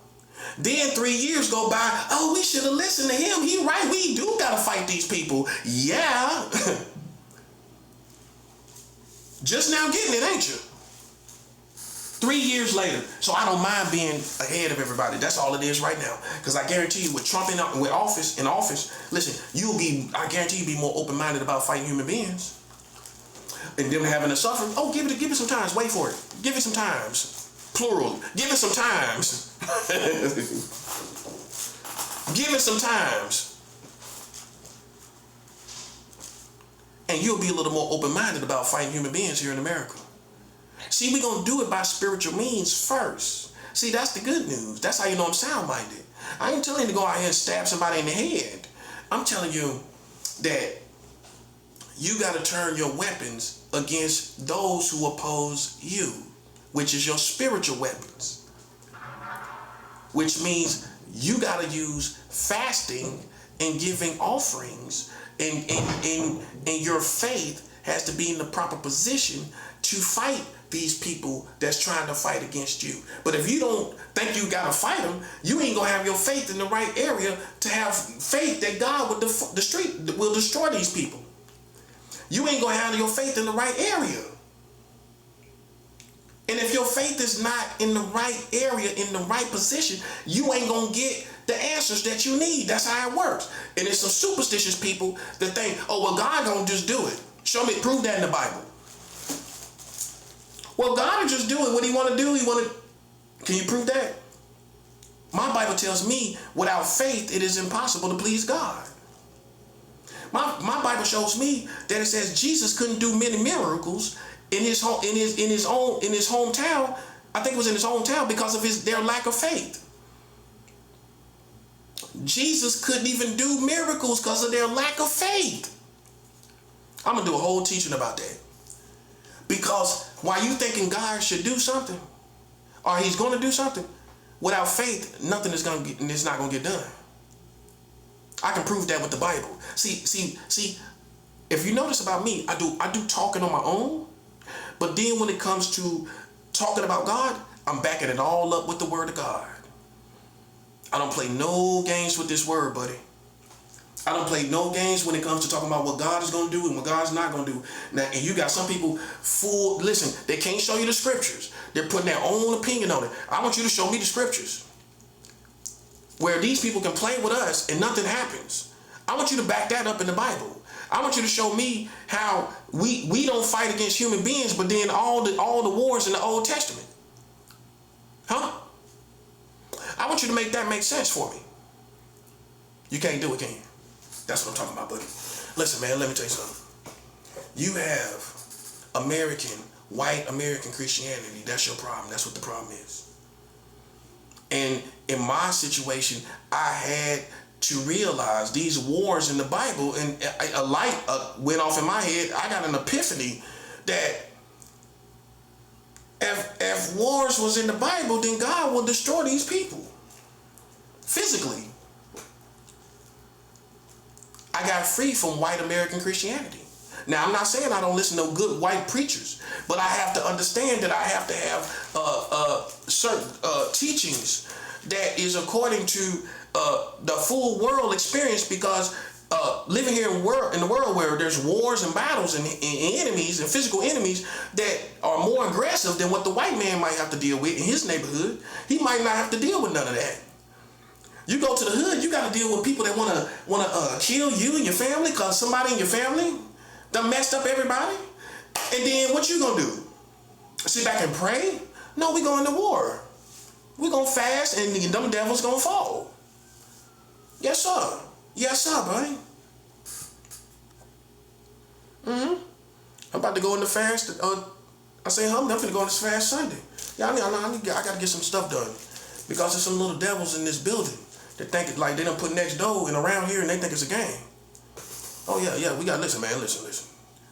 Then 3 years go by. Oh, we should have listened to him. He right. We do got to fight these people. Yeah. Just now getting it, ain't you? 3 years later. So I don't mind being ahead of everybody. That's all it is right now. Because I guarantee you, with Trump in office, listen, I guarantee you'll be more open-minded about fighting human beings. And them having to suffer. Oh, give it some times. Wait for it. Give it some times. Plural. Give it some times. Give it some times. And you'll be a little more open-minded about fighting human beings here in America. See, we're going to do it by spiritual means first. See, that's the good news. That's how you know I'm sound-minded. I ain't telling you to go out here and stab somebody in the head. I'm telling you that you got to turn your weapons against those who oppose you, which is your spiritual weapons. Which means you got to use fasting and giving offerings, and your faith has to be in the proper position to fight these people that's trying to fight against you. But if you don't think you got to fight them, you ain't going to have your faith in the right area to have faith that God will destroy these people. You ain't going to have your faith in the right area. And if your faith is not in the right area, in the right position, you ain't going to get the answers that you need. That's how it works. And there's some superstitious people that think, oh, well, God going to just do it. Show me, prove that in the Bible. Well, God will just do it. What he want to do, can you prove that? My Bible tells me, without faith, it is impossible to please God. My Bible shows me that it says Jesus couldn't do many miracles in his hometown. I think it was in his hometown because of their lack of faith. Jesus couldn't even do miracles because of their lack of faith. I'm gonna do a whole teaching about that. Because while you thinking God should do something, or he's going to do something, without faith, nothing is not going to get done. I can prove that with the Bible. See, if you notice about me, I do talking on my own, but then when it comes to talking about God, I'm backing it all up with the word of God. I don't play no games with this word, buddy. I don't play no games when it comes to talking about what God is going to do and what God's not going to do. Now, and you got some people listen, they can't show you the scriptures. They're putting their own opinion on it. I want you to show me the scriptures where these people can play with us and nothing happens. I want you to back that up in the Bible. I want you to show me how we don't fight against human beings, but then all the wars in the Old Testament. Huh? I want you to make that make sense for me. You can't do it, can you? That's what I'm talking about, buddy. Listen, man, let me tell you something. You have white American Christianity. That's your problem. That's what the problem is. And in my situation, I had to realize these wars in the Bible, and a light went off in my head. I got an epiphany that if wars was in the Bible, then God will destroy these people physically. I got free from white American Christianity. Now, I'm not saying I don't listen to good white preachers, but I have to understand that I have to have certain teachings that is according to the full world experience, because living here in the world where there's wars and battles and enemies and physical enemies that are more aggressive than what the white man might have to deal with in his neighborhood, he might not have to deal with none of that. You go to the hood, you got to deal with people that want to kill you and your family because somebody in your family done messed up everybody. And then what you gonna do? Sit back and pray? No, we going to war. We gonna fast and them devils gonna fall. Yes, sir. Yes, sir, buddy. I'm about to go in the fast. I say, I'm finna go in this fast Sunday. Yeah, I gotta get some stuff done, because there's some little devils in this building that think it like they done put next door and around here and they think it's a game. Oh yeah, we gotta listen, man. Listen.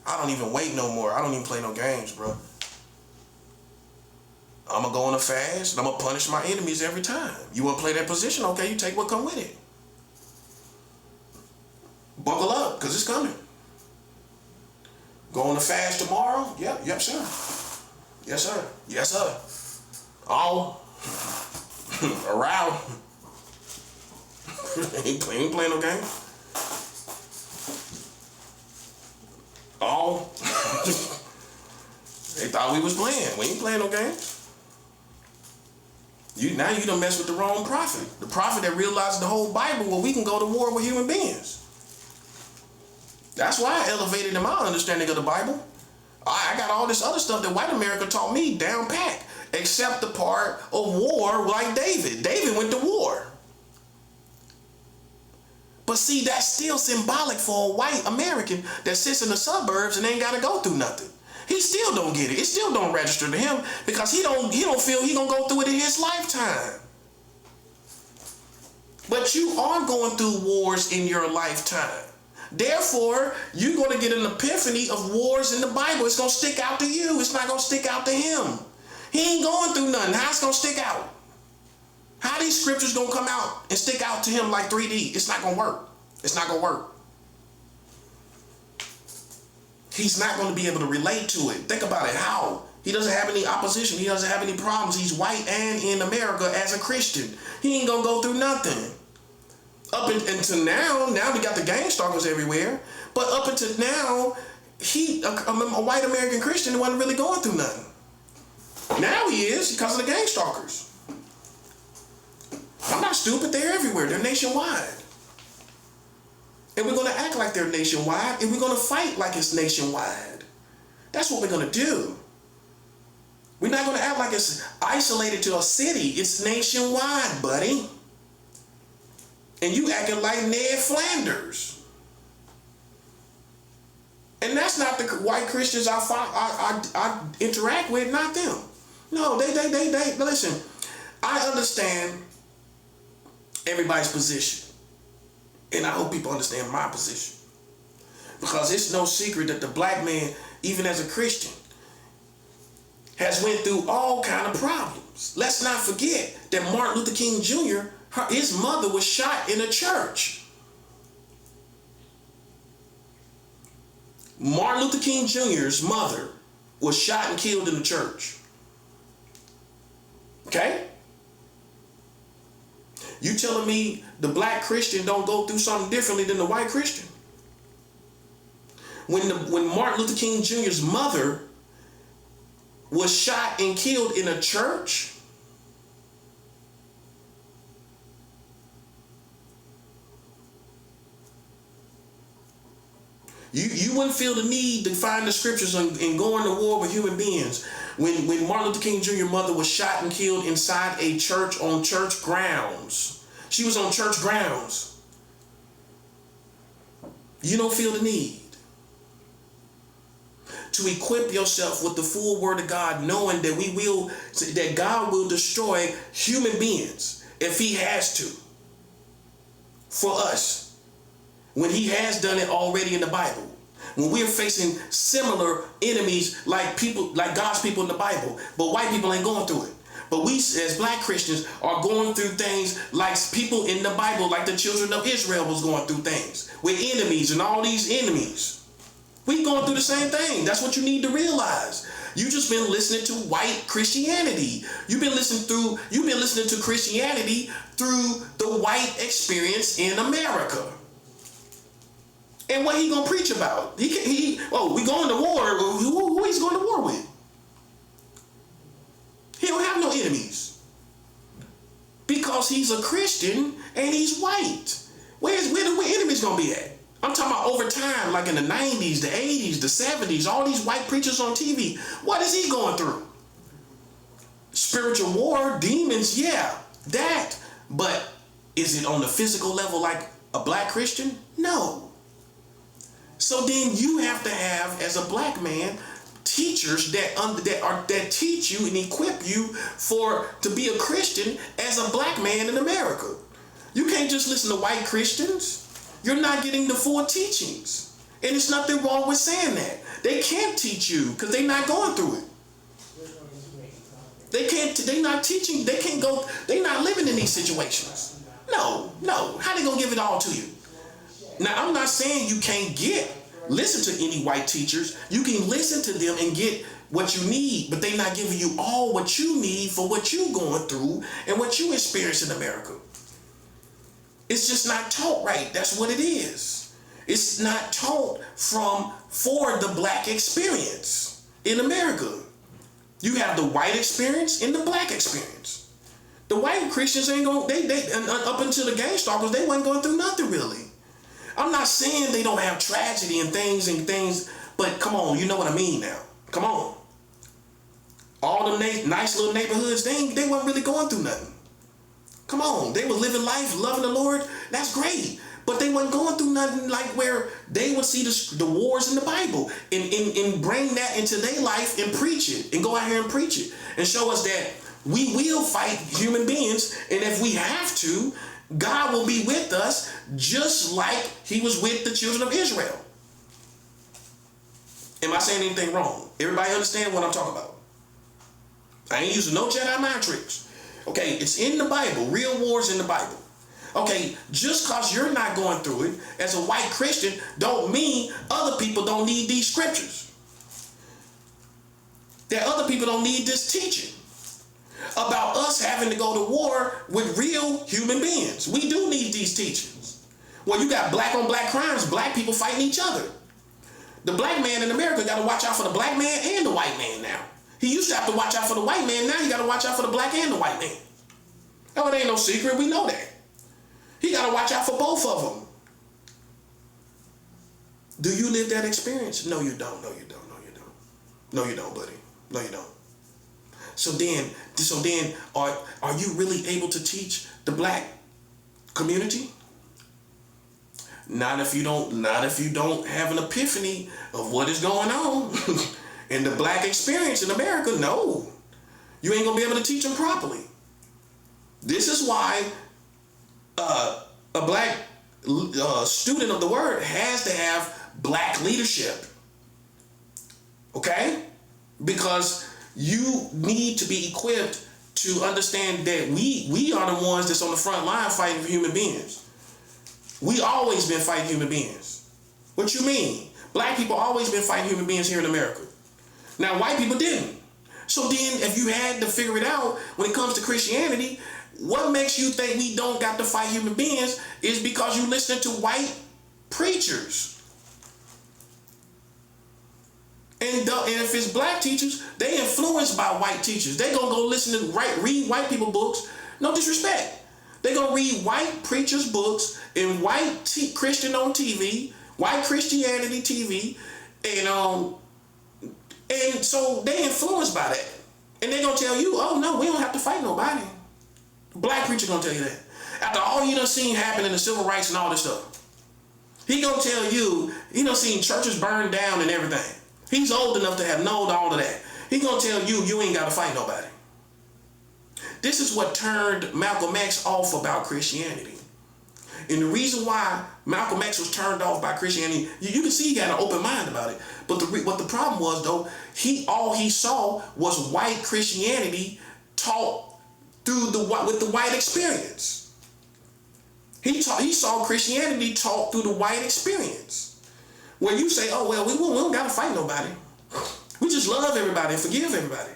I don't even wait no more. I don't even play no games, bro. I'm gonna go on a fast and I'm gonna punish my enemies every time. You wanna play that position? Okay, you take what come with it. Buckle up, cause it's coming. Go on a fast tomorrow? Yep, sir. Yes, sir. Yes, sir. All around. Ain't playing no game. All. They thought we was playing. We ain't playing no games. Now you done mess with the wrong prophet. The prophet that realized the whole Bible, well, we can go to war with human beings. That's why I elevated in my understanding of the Bible. I got all this other stuff that white America taught me down pat, except the part of war like David. David went to war. But see, that's still symbolic for a white American that sits in the suburbs and ain't got to go through nothing. He still don't get it. It still don't register to him, because he don't feel he gonna go through it in his lifetime. But you are going through wars in your lifetime. Therefore, you're going to get an epiphany of wars in the Bible. It's going to stick out to you. It's not going to stick out to him. He ain't going through nothing. How's it going to stick out? How these scriptures going to come out and stick out to him like 3D? It's not going to work. It's not going to work. He's not going to be able to relate to it. Think about it. How? He doesn't have any opposition. He doesn't have any problems. He's white and in America as a Christian. He ain't going to go through nothing. Up until now we got the gang stalkers everywhere. But up until now, a white American Christian wasn't really going through nothing. Now he is, because of the gang stalkers. I'm not stupid. They're everywhere. They're nationwide. And we're going to act like they're nationwide, and we're going to fight like it's nationwide. That's what we're going to do. We're not going to act like it's isolated to a city. It's nationwide, buddy. And you acting like Ned Flanders. And that's not the white Christians I interact with, not them. No, they listen, I understand everybody's position. And I hope people understand my position. Because it's no secret that the black man, even as a Christian, has went through all kind of problems. Let's not forget that Martin Luther King Jr., his mother was shot in a church. Martin Luther King Jr.'s mother was shot and killed in the church. Okay? You telling me the black Christian don't go through something differently than the white Christian? When Martin Luther King Jr.'s mother was shot and killed in a church, you wouldn't feel the need to find the scriptures and go into war with human beings. When Martin Luther King Jr. mother was shot and killed inside a church on church grounds. She was on church grounds. You don't feel the need to equip yourself with the full word of God, knowing that God will destroy human beings if he has to for us, when he has done it already in the Bible. When we're facing similar enemies like God's people in the Bible, but white people ain't going through it. But we as black Christians are going through things like people in the Bible, like the children of Israel was going through things with enemies and all these enemies. We going through the same thing. That's what you need to realize. You just been listening to white Christianity. You've been listening to Christianity through the white experience in America. And what he gonna preach about? We going to war. Who he's going to war with? He don't have no enemies because he's a Christian and he's white. Where the enemies gonna be at? I'm talking about over time, like in the 90s, the 80s, the 70s, all these white preachers on TV. What is he going through? Spiritual war, demons, yeah, that. But is it on the physical level like a black Christian? No. So then you have to have, as a black man, teachers that teach you and equip you to be a Christian as a black man in America. You can't just listen to white Christians. You're not getting the full teachings. And there's nothing wrong with saying that. They can't teach you because they're not going through it. They're not teaching, they're not living in these situations. No. How they gonna give it all to you? Now, I'm not saying you can't listen to any white teachers. You can listen to them and get what you need, but they're not giving you all what you need for what you're going through and what you experience in America. It's just not taught right. That's what it is. It's not taught for the black experience in America. You have the white experience and the black experience. The white Christians ain't going, up until the gang stalkers, they wasn't going through nothing really. I'm not saying they don't have tragedy and things, but come on, you know what I mean now. Come on. All them nice little neighborhoods, they weren't really going through nothing. Come on, they were living life, loving the Lord. That's great. But they weren't going through nothing like where they would see the wars in the Bible and bring that into their life and preach it and go out here and preach it and show us that we will fight human beings. And if we have to, God will be with us just like he was with the children of Israel. Am I saying anything wrong? Everybody understand what I'm talking about? I ain't using no Jedi mind tricks. Okay, it's in the Bible. Real wars in the Bible. Okay, just because you're not going through it as a white Christian don't mean other people don't need these scriptures. That other people don't need this teaching about us having to go to war with real human beings. We do need these teachings. Well, you got black on black crimes, black people fighting each other. The black man in America got to watch out for the black man and the white man now. He used to have to watch out for the white man. Now he got to watch out for the black and the white man. Oh, it ain't no secret. We know that. He got to watch out for both of them. Do you live that experience? No, you don't. No, you don't. No, you don't. No, you don't, buddy. No, you don't. So then, are you really able to teach the black community? Not if you don't have an epiphany of what is going on in the black experience in America. No, you ain't gonna be able to teach them properly. This is why a black student of the word has to have black leadership. Okay? Because you need to be equipped to understand that we are the ones that's on the front line fighting for human beings. We always been fighting human beings. What you mean? Black people always been fighting human beings here in America. Now, white people didn't. So then if you had to figure it out when it comes to Christianity, what makes you think we don't got to fight human beings is because you listen to white preachers. And if it's black teachers, they influenced by white teachers. They gonna go listen to read white people books. No disrespect. They gonna read white preachers' books and white Christian on TV, white Christianity TV, and And so they influenced by that. And they're going to tell you, oh no, we don't have to fight nobody. Black preacher going to tell you that. After all you done seen happen in the civil rights and all this stuff. He going to tell you, he done seen churches burned down and everything. He's old enough to have known all of that. He going to tell you, you ain't got to fight nobody. This is what turned Malcolm X off about Christianity. And the reason why Malcolm X was turned off by Christianity, you can see he got an open mind about it. But what the problem was, though, all he saw was white Christianity taught with the white experience. He saw Christianity taught through the white experience. Where you say, oh, well, we don't got to fight nobody. We just love everybody and forgive everybody.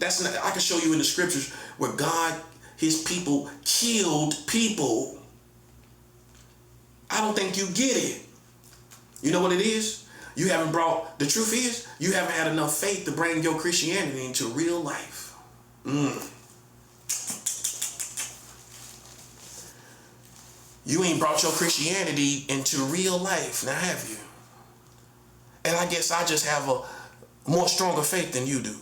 I can show you in the scriptures where God, his people, killed people. I don't think you get it. You know what it is? You haven't brought, the truth is, you haven't had enough faith to bring your Christianity into real life. You ain't brought your Christianity into real life, now have you? And I guess I just have a more stronger faith than you do.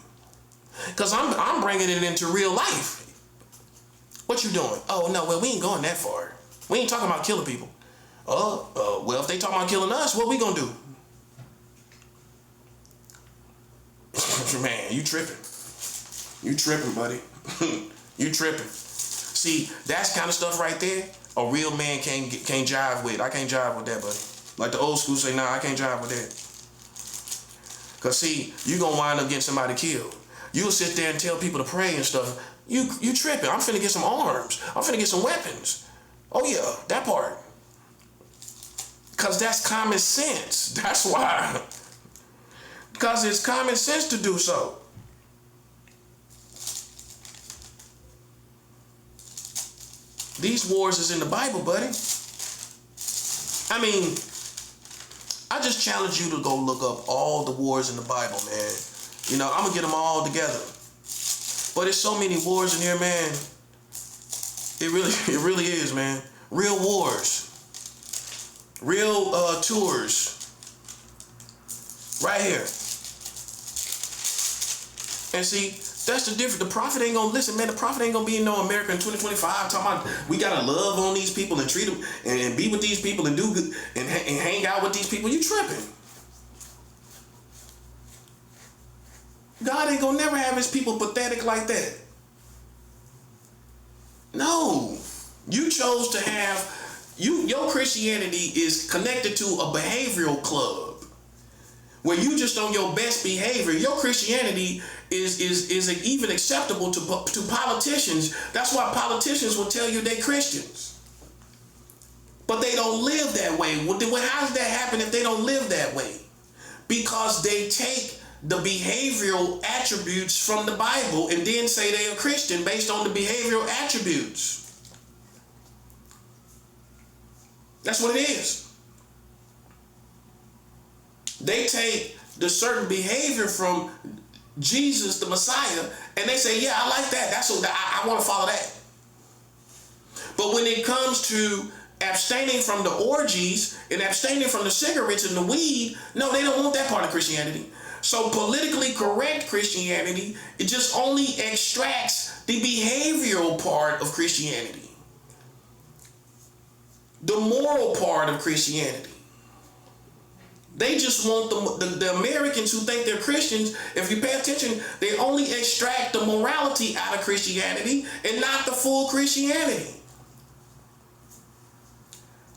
Because I'm bringing it into real life. What you doing? Oh, no, well, we ain't going that far. We ain't talking about killing people. Well, if they talking about killing us, what we gonna do? Man, you tripping. You tripping, buddy. You tripping. See, that's kind of stuff right there a real man can't jive with. I can't jive with that, buddy. Like the old school say, nah, I can't jive with that. Because, see, you gonna wind up getting somebody killed. You'll sit there and tell people to pray and stuff. You tripping. I'm finna get some arms. I'm finna get some weapons. Oh, yeah, that part. Because that's common sense. That's why. Because it's common sense to do so. These wars is in the Bible, buddy. I mean, I just challenge you to go look up all the wars in the Bible, man. You know, I'm going to get them all together. But there's so many wars in here, man. It really is, man. Real wars. Real tours. Right here. And see, that's the difference. The prophet ain't gonna listen, man. The prophet ain't gonna be in no America in 2025 talking about we gotta love on these people and treat them and be with these people and do good and hang out with these people. You tripping. God ain't gonna never have his people pathetic like that. No. You chose to have, your Christianity is connected to a behavioral club where you just on your best behavior. Your Christianity is even acceptable to politicians. That's why politicians will tell you they're Christians. But they don't live that way. How does that happen if they don't live that way? Because they take the behavioral attributes from the Bible and then say they are Christian based on the behavioral attributes. That's what it is. They take the certain behavior from Jesus, the Messiah, and they say, yeah, I like that. That's what I want to follow that. But when it comes to abstaining from the orgies and abstaining from the cigarettes and the weed, no, they don't want that part of Christianity. So politically correct Christianity, it just only extracts the behavioral part of Christianity. The moral part of Christianity. They just want the Americans who think they're Christians, if you pay attention, they only extract the morality out of Christianity and not the full Christianity.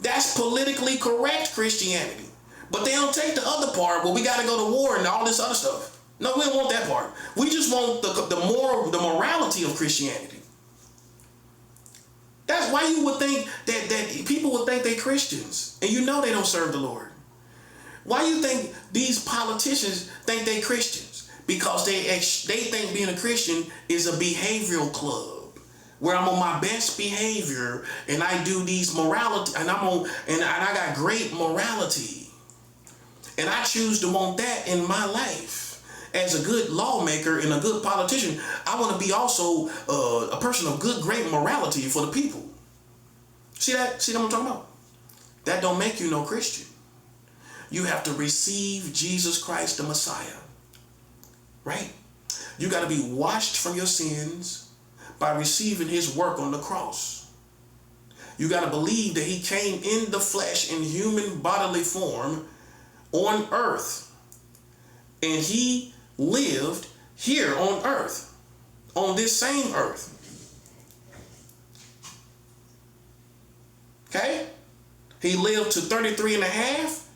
That's politically correct Christianity. But they don't take the other part where we got to go to war and all this other stuff. No, we don't want that part. We just want the morality of Christianity. That's why you would think that people would think they're Christians. And you know they don't serve the Lord. Why do you think these politicians think they Christians? Because they think being a Christian is a behavioral club where I'm on my best behavior and I do these morality and I got great morality. And I choose to want that in my life. As a good lawmaker and a good politician, I want to be also a person of great morality for the people. See that? See what I'm talking about? That don't make you no Christian. You have to receive Jesus Christ, the Messiah. Right? You got to be washed from your sins by receiving his work on the cross. You got to believe that he came in the flesh in human bodily form on earth. And he lived here on earth, on this same earth. Okay? He lived to 33 and a half.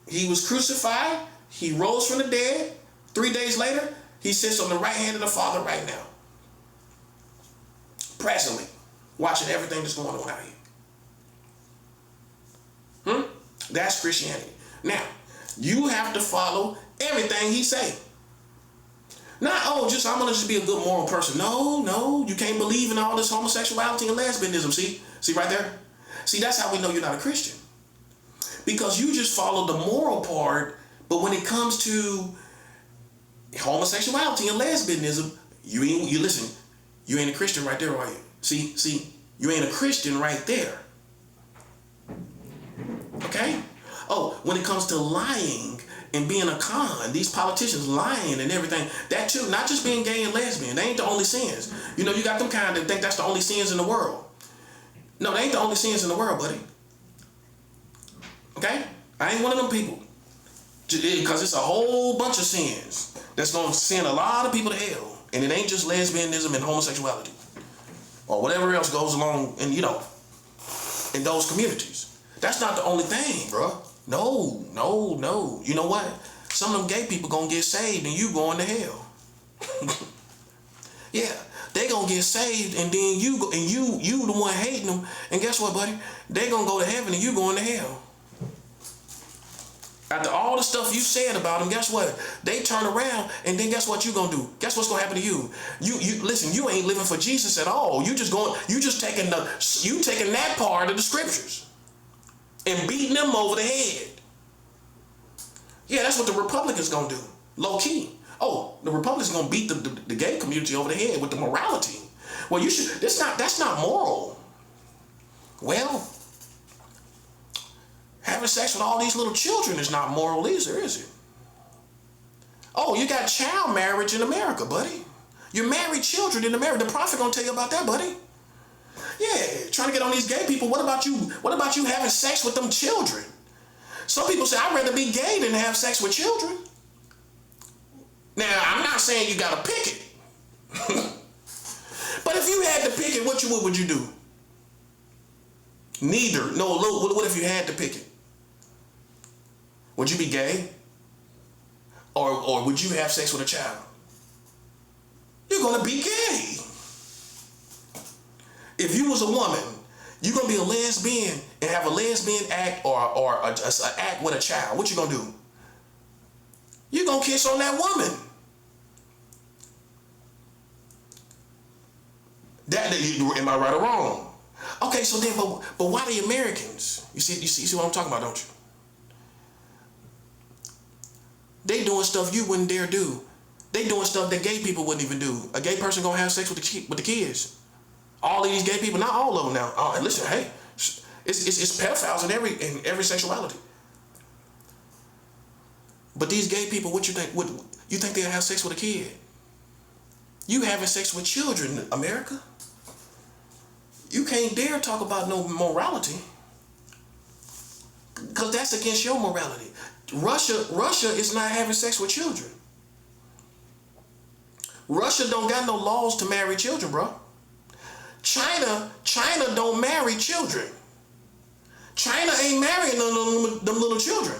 He was crucified. He rose from the dead. 3 days later, he sits on the right hand of the Father right now. Presently, watching everything that's going on out here. That's Christianity. Now, you have to follow everything he say. Not, I'm going to just be a good moral person. No, you can't believe in all this homosexuality and lesbianism. See right there? See, that's how we know you're not a Christian. Because you just follow the moral part, but when it comes to homosexuality and lesbianism, you ain't a Christian right there, are you? See, you ain't a Christian right there. Okay? Oh, when it comes to lying and being a con, these politicians lying and everything, that too, not just being gay and lesbian, they ain't the only sins. You got them kind that think that's the only sins in the world. No, they ain't the only sins in the world, buddy. Okay? I ain't one of them people. Because it's a whole bunch of sins that's going to send a lot of people to hell. And it ain't just lesbianism and homosexuality. Or whatever else goes along in those communities. That's not the only thing, bro. No. You know what? Some of them gay people going to get saved and you going to hell. Yeah. They gonna get saved and then you the one hating them. And guess what, buddy? They gonna go to heaven and you going to hell. After all the stuff you said about them, guess what? They turn around and then guess what you gonna do? Guess what's gonna happen to you? You listen, you ain't living for Jesus at all. You just taking that part of the scriptures and beating them over the head. Yeah, that's what the Republicans gonna do. Low key. Oh, the Republicans gonna beat the gay community over the head with the morality. Well, that's not moral. Well, having sex with all these little children is not moral either, is it? Oh, you got child marriage in America, buddy. You marry children in America. The prophet gonna tell you about that, buddy. Yeah, trying to get on these gay people. What about you having sex with them children? Some people say, I'd rather be gay than have sex with children. Now, I'm not saying you gotta pick it. But if you had to pick it, what would you do? Neither. No, what if you had to pick it? Would you be gay? Or would you have sex with a child? You're gonna be gay. If you was a woman, you're gonna be a lesbian and have a lesbian act or an act with a child. What you gonna do? You're gonna kiss on that woman. Am I right or wrong? Okay, so then, but why the Americans? You see what I'm talking about, don't you? They doing stuff you wouldn't dare do. They doing stuff that gay people wouldn't even do. A gay person gonna have sex with the kids. All of these gay people, not all of them now. And listen, hey, it's pedophiles in every sexuality. But these gay people, what you think? You think they'll have sex with a kid? You having sex with children, America? You can't dare talk about no morality, because that's against your morality. Russia is not having sex with children. Russia don't got no laws to marry children, bro. China don't marry children. China ain't marrying them little children.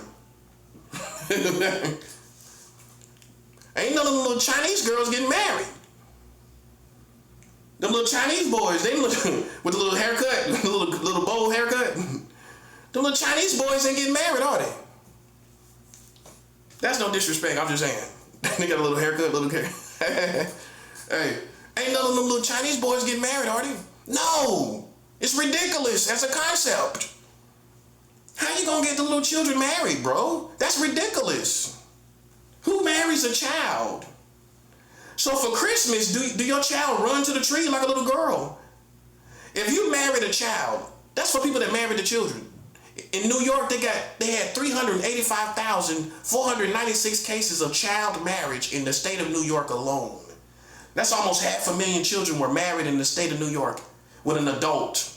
Ain't none of them little Chinese girls getting married. Them little Chinese boys, they look with the little haircut, little bowl haircut. Them little Chinese boys ain't getting married, are they? That's no disrespect, I'm just saying. They got a little haircut, little hair. Hey, ain't none of them little Chinese boys getting married, are they? No, it's ridiculous as a concept. How you gonna get the little children married, bro? That's ridiculous. Who marries a child? So for Christmas, do your child run to the tree like a little girl? If you married a child, that's for people that marry the children. In New York, they had 385,496 cases of child marriage in the state of New York alone. That's almost 500,000 children were married in the state of New York with an adult.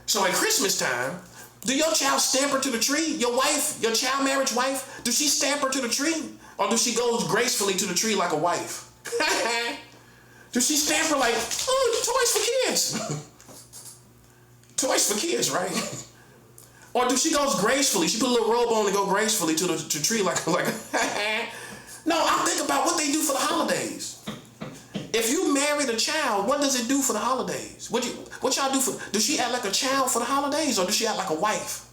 So at Christmas time, do your child stamp her to the tree? Your wife, your child marriage wife, do she stamp her to the tree? Or do she go gracefully to the tree like a wife? Do she stamp her like, oh, toys for kids? Toys for kids, right? Or do she goes gracefully? She put a little robe on and go gracefully to the tree like No, I'm thinking about what they do for the holidays. If you married a child, what does it do for the holidays? What y'all do does she act like a child for the holidays or does she act like a wife?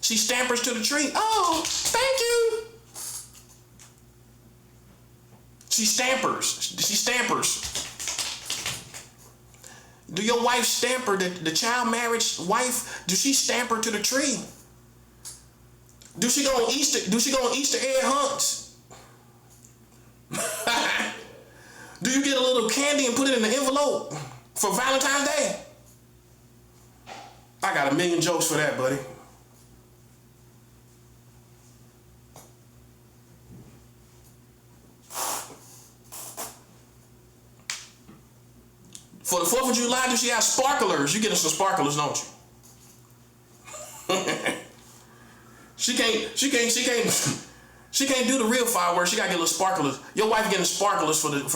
She stampers to the tree. Oh, thank you. She stampers. Do your wife stamper the child marriage wife? Do she stamper to the tree? Do she go on Easter? Do she go on Easter egg hunts? Do you get a little candy and put it in the envelope for Valentine's Day? I got a million jokes for that, buddy. For the 4th of July, do she have sparklers? You getting some sparklers, don't you? She can't do the real fireworks. She gotta get little sparklers. Your wife getting sparklers for your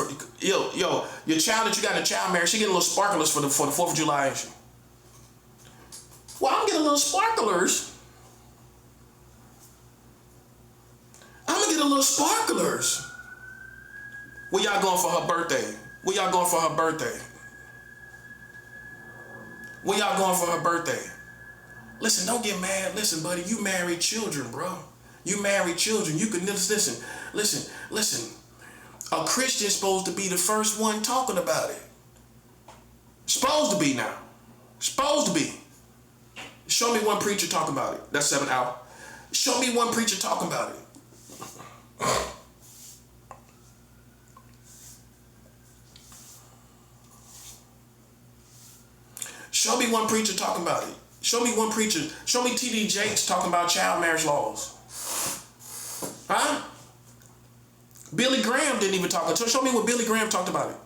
child that you got in child marriage. She getting little sparklers for the 4th of July, ain't she? Well, I'm getting little sparklers. I'm gonna get a little sparklers. Where y'all going for her birthday? Where y'all going for her birthday? Where y'all going for her birthday? Listen, don't get mad. Listen, buddy, you married children, bro. You married children. You can listen. A Christian's supposed to be the first one talking about it. Supposed to be now. Supposed to be. Show me one preacher talking about it. That's 7 hours. Show me one preacher talking about it. Show me one preacher talking about it. Show me one preacher. Show me T.D. Jakes talking about child marriage laws. Huh? Billy Graham didn't even talk. Show me what Billy Graham talked about it.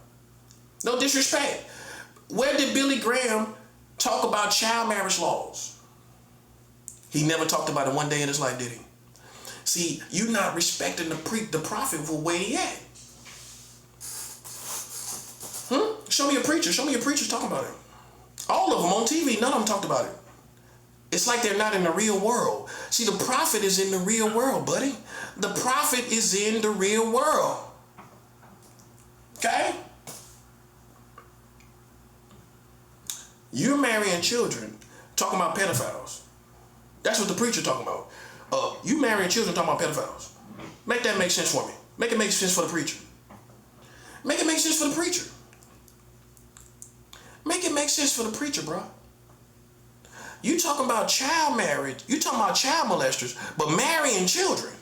No disrespect. Where did Billy Graham talk about child marriage laws? He never talked about it one day in his life, did he? See, you not respecting the prophet for where he at. Show me a preacher. Show me a preacher talking about it. All of them on TV, none of them talked about it. It's like they're not in the real world. See, the prophet is in the real world, buddy. The prophet is in the real world. Okay? You're marrying children, talking about pedophiles. That's what the preacher talking about. You marrying children, talking about pedophiles. Make that make sense for me. Make it make sense for the preacher. Make it make sense for the preacher. Make it make sense for the preacher, bro. You talking about child marriage. You talking about child molesters, but marrying children.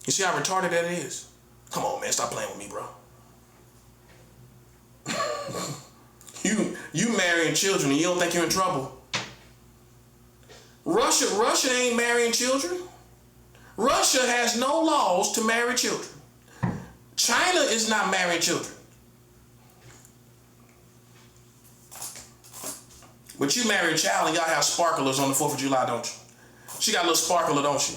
You see how retarded that is? Come on, man. Stop playing with me, bro. You marrying children and you don't think you're in trouble. Russia ain't marrying children. Russia has no laws to marry children. China is not marrying children. But you marry a child and y'all have sparklers on the 4th of July, don't you? She got a little sparkler, don't she?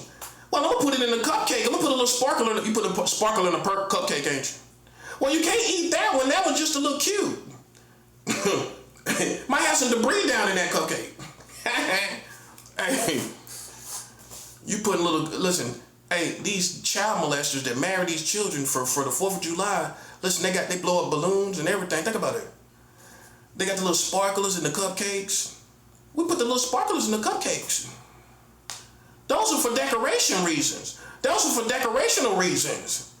Well, I'm gonna put it in the cupcake. I'm gonna put a little sparkler in it. You put a sparkler in a cupcake, ain't you? Well, you can't eat that one. That one's just a little cute. Might have some debris down in that cupcake. Hey, you put a little, listen, hey, these child molesters that marry these children for the 4th of July, listen, they blow up balloons and everything. Think about it. They got the little sparklers in the cupcakes. We put the little sparklers in the cupcakes. Those are for decoration reasons. Those are for decorational reasons.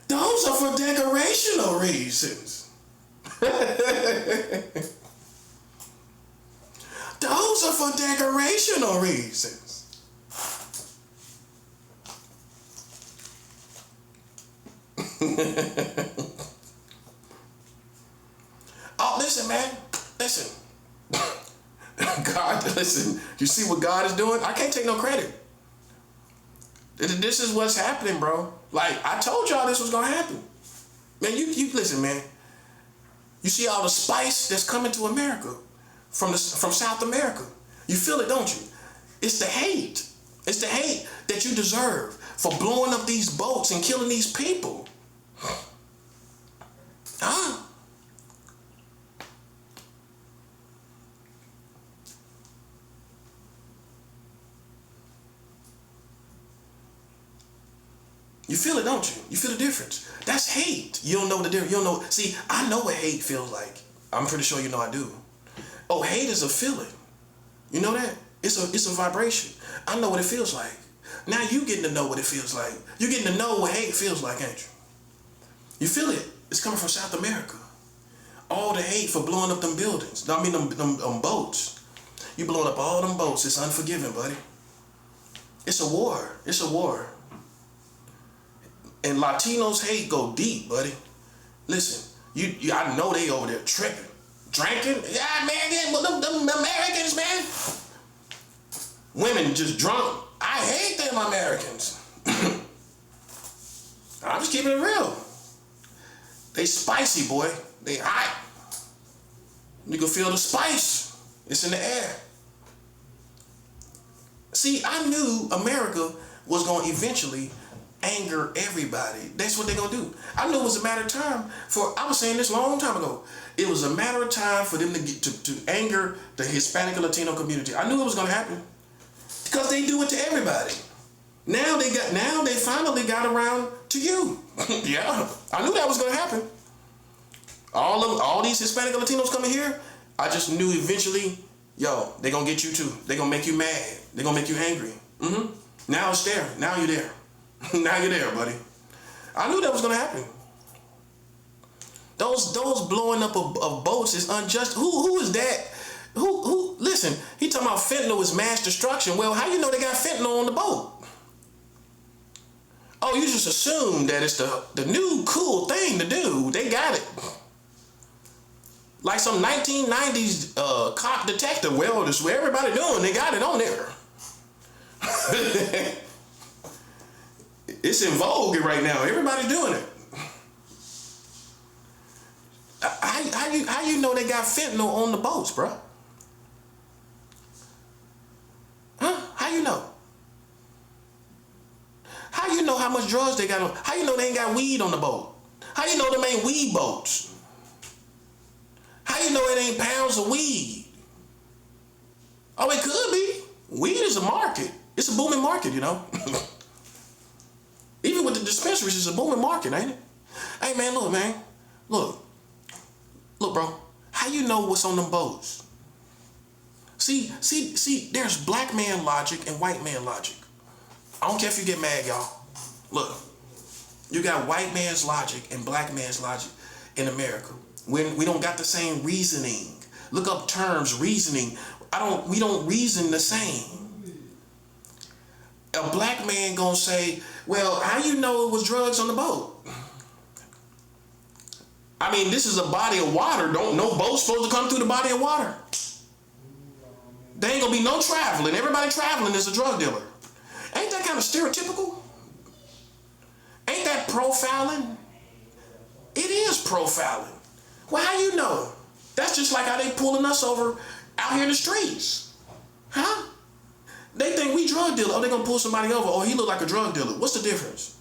Those are for decorational reasons. Those are for decorational reasons. Oh, listen, man. Listen. God, listen. You see what God is doing? I can't take no credit. This is what's happening, bro. Like, I told y'all this was gonna happen. Man, you listen, man. You see all the spice that's coming to America from South America. You feel it, don't you? It's the hate. It's the hate that you deserve for blowing up these boats and killing these people. Huh? You feel it, don't you? You feel the difference. That's hate. You don't know the difference. You don't know. See, I know what hate feels like. I'm pretty sure you know I do. Oh, hate is a feeling. You know that? It's a vibration. I know what it feels like. Now you getting to know what it feels like. You getting to know what hate feels like, ain't you? You feel it? It's coming from South America. All the hate for blowing up them buildings. I mean, them boats. You blowing up all them boats. It's unforgiving, buddy. It's a war. It's a war. And Latinos hate go deep, buddy. Listen, I know they over there tripping, drinking. Yeah, man, them Americans, man. Women just drunk. I hate them Americans. I'm just keeping it real. They spicy, boy. They hot. You can feel the spice. It's in the air. See, I knew America was going to eventually anger everybody. That's what they're going to do. I knew it was a matter of time I was saying this a long time ago. It was a matter of time for them to get to anger the Hispanic and Latino community. I knew it was going to happen because they do it to everybody. Now they finally got around to you. Yeah, I knew that was going to happen. All these Hispanic and Latinos coming here, I just knew eventually, they're going to get you too. They're going to make you mad. They're going to make you angry. Now it's there. Now you're there. Now you're there, buddy. I knew that was gonna happen. Those blowing up of boats is unjust. Who is that? Who? Listen, he talking about fentanyl is mass destruction. Well, how you know they got fentanyl on the boat? Oh, you just assume that it's the new cool thing to do. They got it. Like some 1990s cop detective. Well, this is what everybody doing. They got it on there. It's in vogue right now. Everybody's doing it. How you know they got fentanyl on the boats, bro? Huh? How you know? How you know how much drugs they got on? How you know they ain't got weed on the boat? How you know them ain't weed boats? How you know it ain't pounds of weed? Oh, it could be. Weed is a market. It's a booming market, you know. Even with the dispensaries, it's a booming market, ain't it? Hey, man, look, man. Look, bro. How you know what's on them boats? See, there's black man logic and white man logic. I don't care if you get mad, y'all. Look, you got white man's logic and black man's logic in America. We don't got the same reasoning. Look up terms, reasoning. We don't reason the same. A black man gonna say, well, how you know it was drugs on the boat? I mean, this is a body of water. No boat's supposed to come through the body of water. There ain't gonna be no traveling. Everybody traveling is a drug dealer. Ain't that kind of stereotypical? Ain't that profiling? It is profiling. Well, how you know? That's just like how they pulling us over out here in the streets. Huh? They think we drug dealer. Oh, they gonna pull somebody over. Oh, he look like a drug dealer. What's the difference?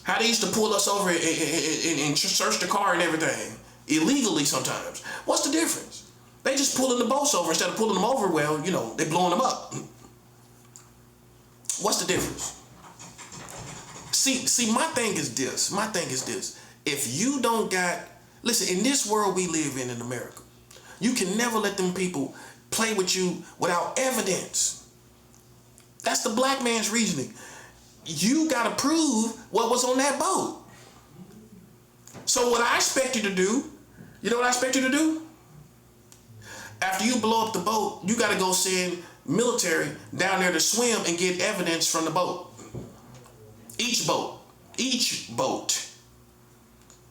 How they used to pull us over and search the car and everything. Illegally sometimes. What's the difference? They just pulling the boats over instead of pulling them over. Well, you know, they blowing them up. What's the difference? See, my thing is this. If you don't listen, in this world we live in America, you can never let them people play with you without evidence. That's the black man's reasoning. You gotta prove what was on that boat. So what I expect you to do, you know what I expect you to do? After you blow up the boat, you gotta go send military down there to swim and get evidence from the boat. Each boat. each boat.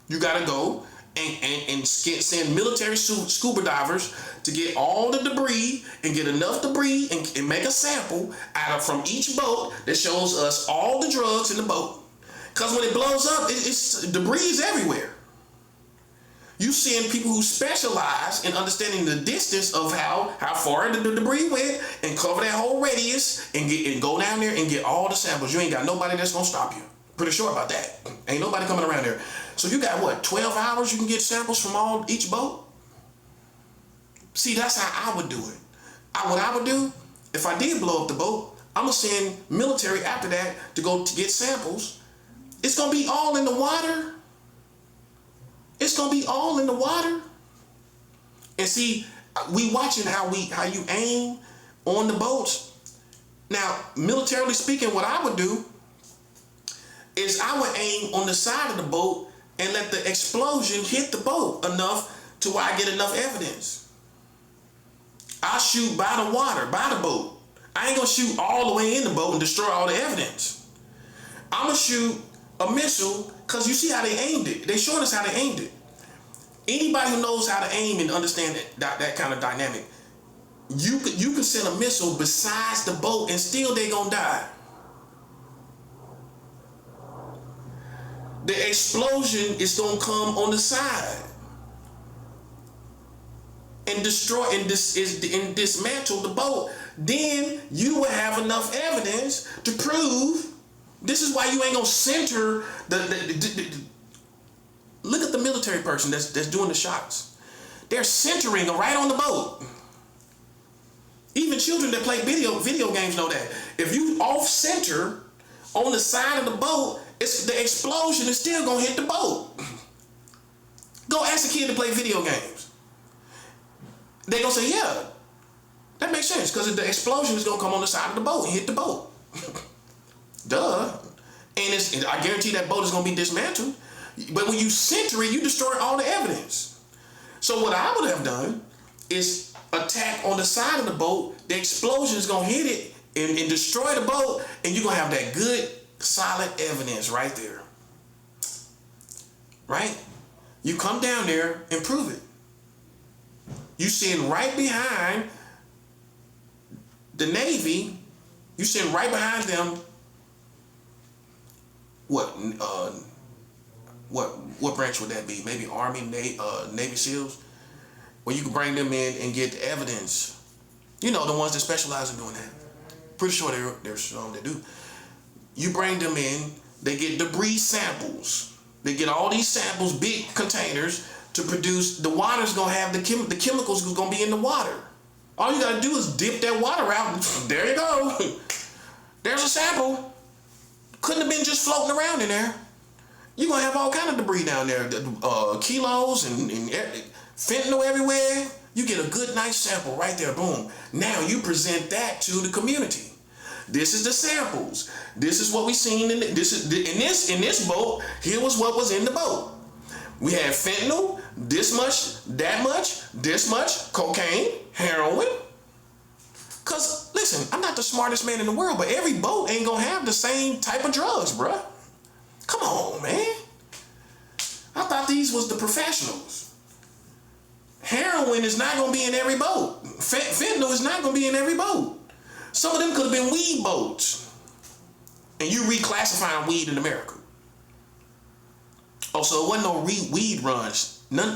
You gotta go and send military scuba divers to get all the debris and get enough debris and make a sample from each boat that shows us all the drugs in the boat. Because when it blows up, it's debris is everywhere. You seeing people who specialize in understanding the distance of how far the debris went and cover that whole radius and go down there and get all the samples. You ain't got nobody that's gonna stop you. Pretty sure about that. Ain't nobody coming around there. So you got what, 12 hours you can get samples from each boat? See, that's how I would do it. What I would do, if I did blow up the boat, I'm gonna send military after that to go to get samples. It's gonna be all in the water. It's gonna be all in the water. And see, we watching how you aim on the boats. Now, militarily speaking, what I would do is I would aim on the side of the boat and let the explosion hit the boat enough to where I get enough evidence. I'll shoot by the water, by the boat. I ain't gonna shoot all the way in the boat and destroy all the evidence. I'm gonna shoot a missile, because you see how they aimed it. They showed us how they aimed it. Anybody who knows how to aim and understand that kind of dynamic, you can send a missile besides the boat and still they gonna die. The explosion is gonna come on the side and destroy and dismantle the boat. Then you will have enough evidence to prove. This is why you ain't gonna center look at the military person that's doing the shots. They're centering right on the boat. Even children that play video games know that. If you off center on the side of the boat, the explosion is still gonna hit the boat. Go ask a kid to play video games. They gonna say, yeah, that makes sense, because the explosion is gonna come on the side of the boat and hit the boat. Duh. And I guarantee that boat is gonna be dismantled. But when you center it, you destroy all the evidence. So what I would have done is attack on the side of the boat. The explosion is gonna hit it and destroy the boat, and you're gonna have that good, solid evidence right there. Right? You come down there and prove it. You sitting right behind the Navy. You sitting right behind them. What branch would that be? Maybe Army, Navy SEALs? Where you can bring them in and get the evidence. You know, the ones that specialize in doing that. Pretty sure there's some that do. You bring them in, they get debris samples. They get all these samples, big containers, to produce. The water's gonna have the chemicals is gonna be in the water. All you gotta do is dip that water out. There you go. There's a sample. Couldn't have been just floating around in there. You're gonna have all kind of debris down there, kilos and fentanyl everywhere. You get a good, nice sample right there, boom. Now you present that to the community. This is the samples. This is what we seen in this boat. Here was what was in the boat. We had fentanyl, this much, that much, this much, cocaine, heroin. Cause listen, I'm not the smartest man in the world, but every boat ain't gonna have the same type of drugs, bruh. Come on, man. I thought these was the professionals. Heroin is not gonna be in every boat. Fentanyl is not gonna be in every boat. Some of them could have been weed boats. And you reclassifying weed in America. Oh, so it wasn't no weed runs. None.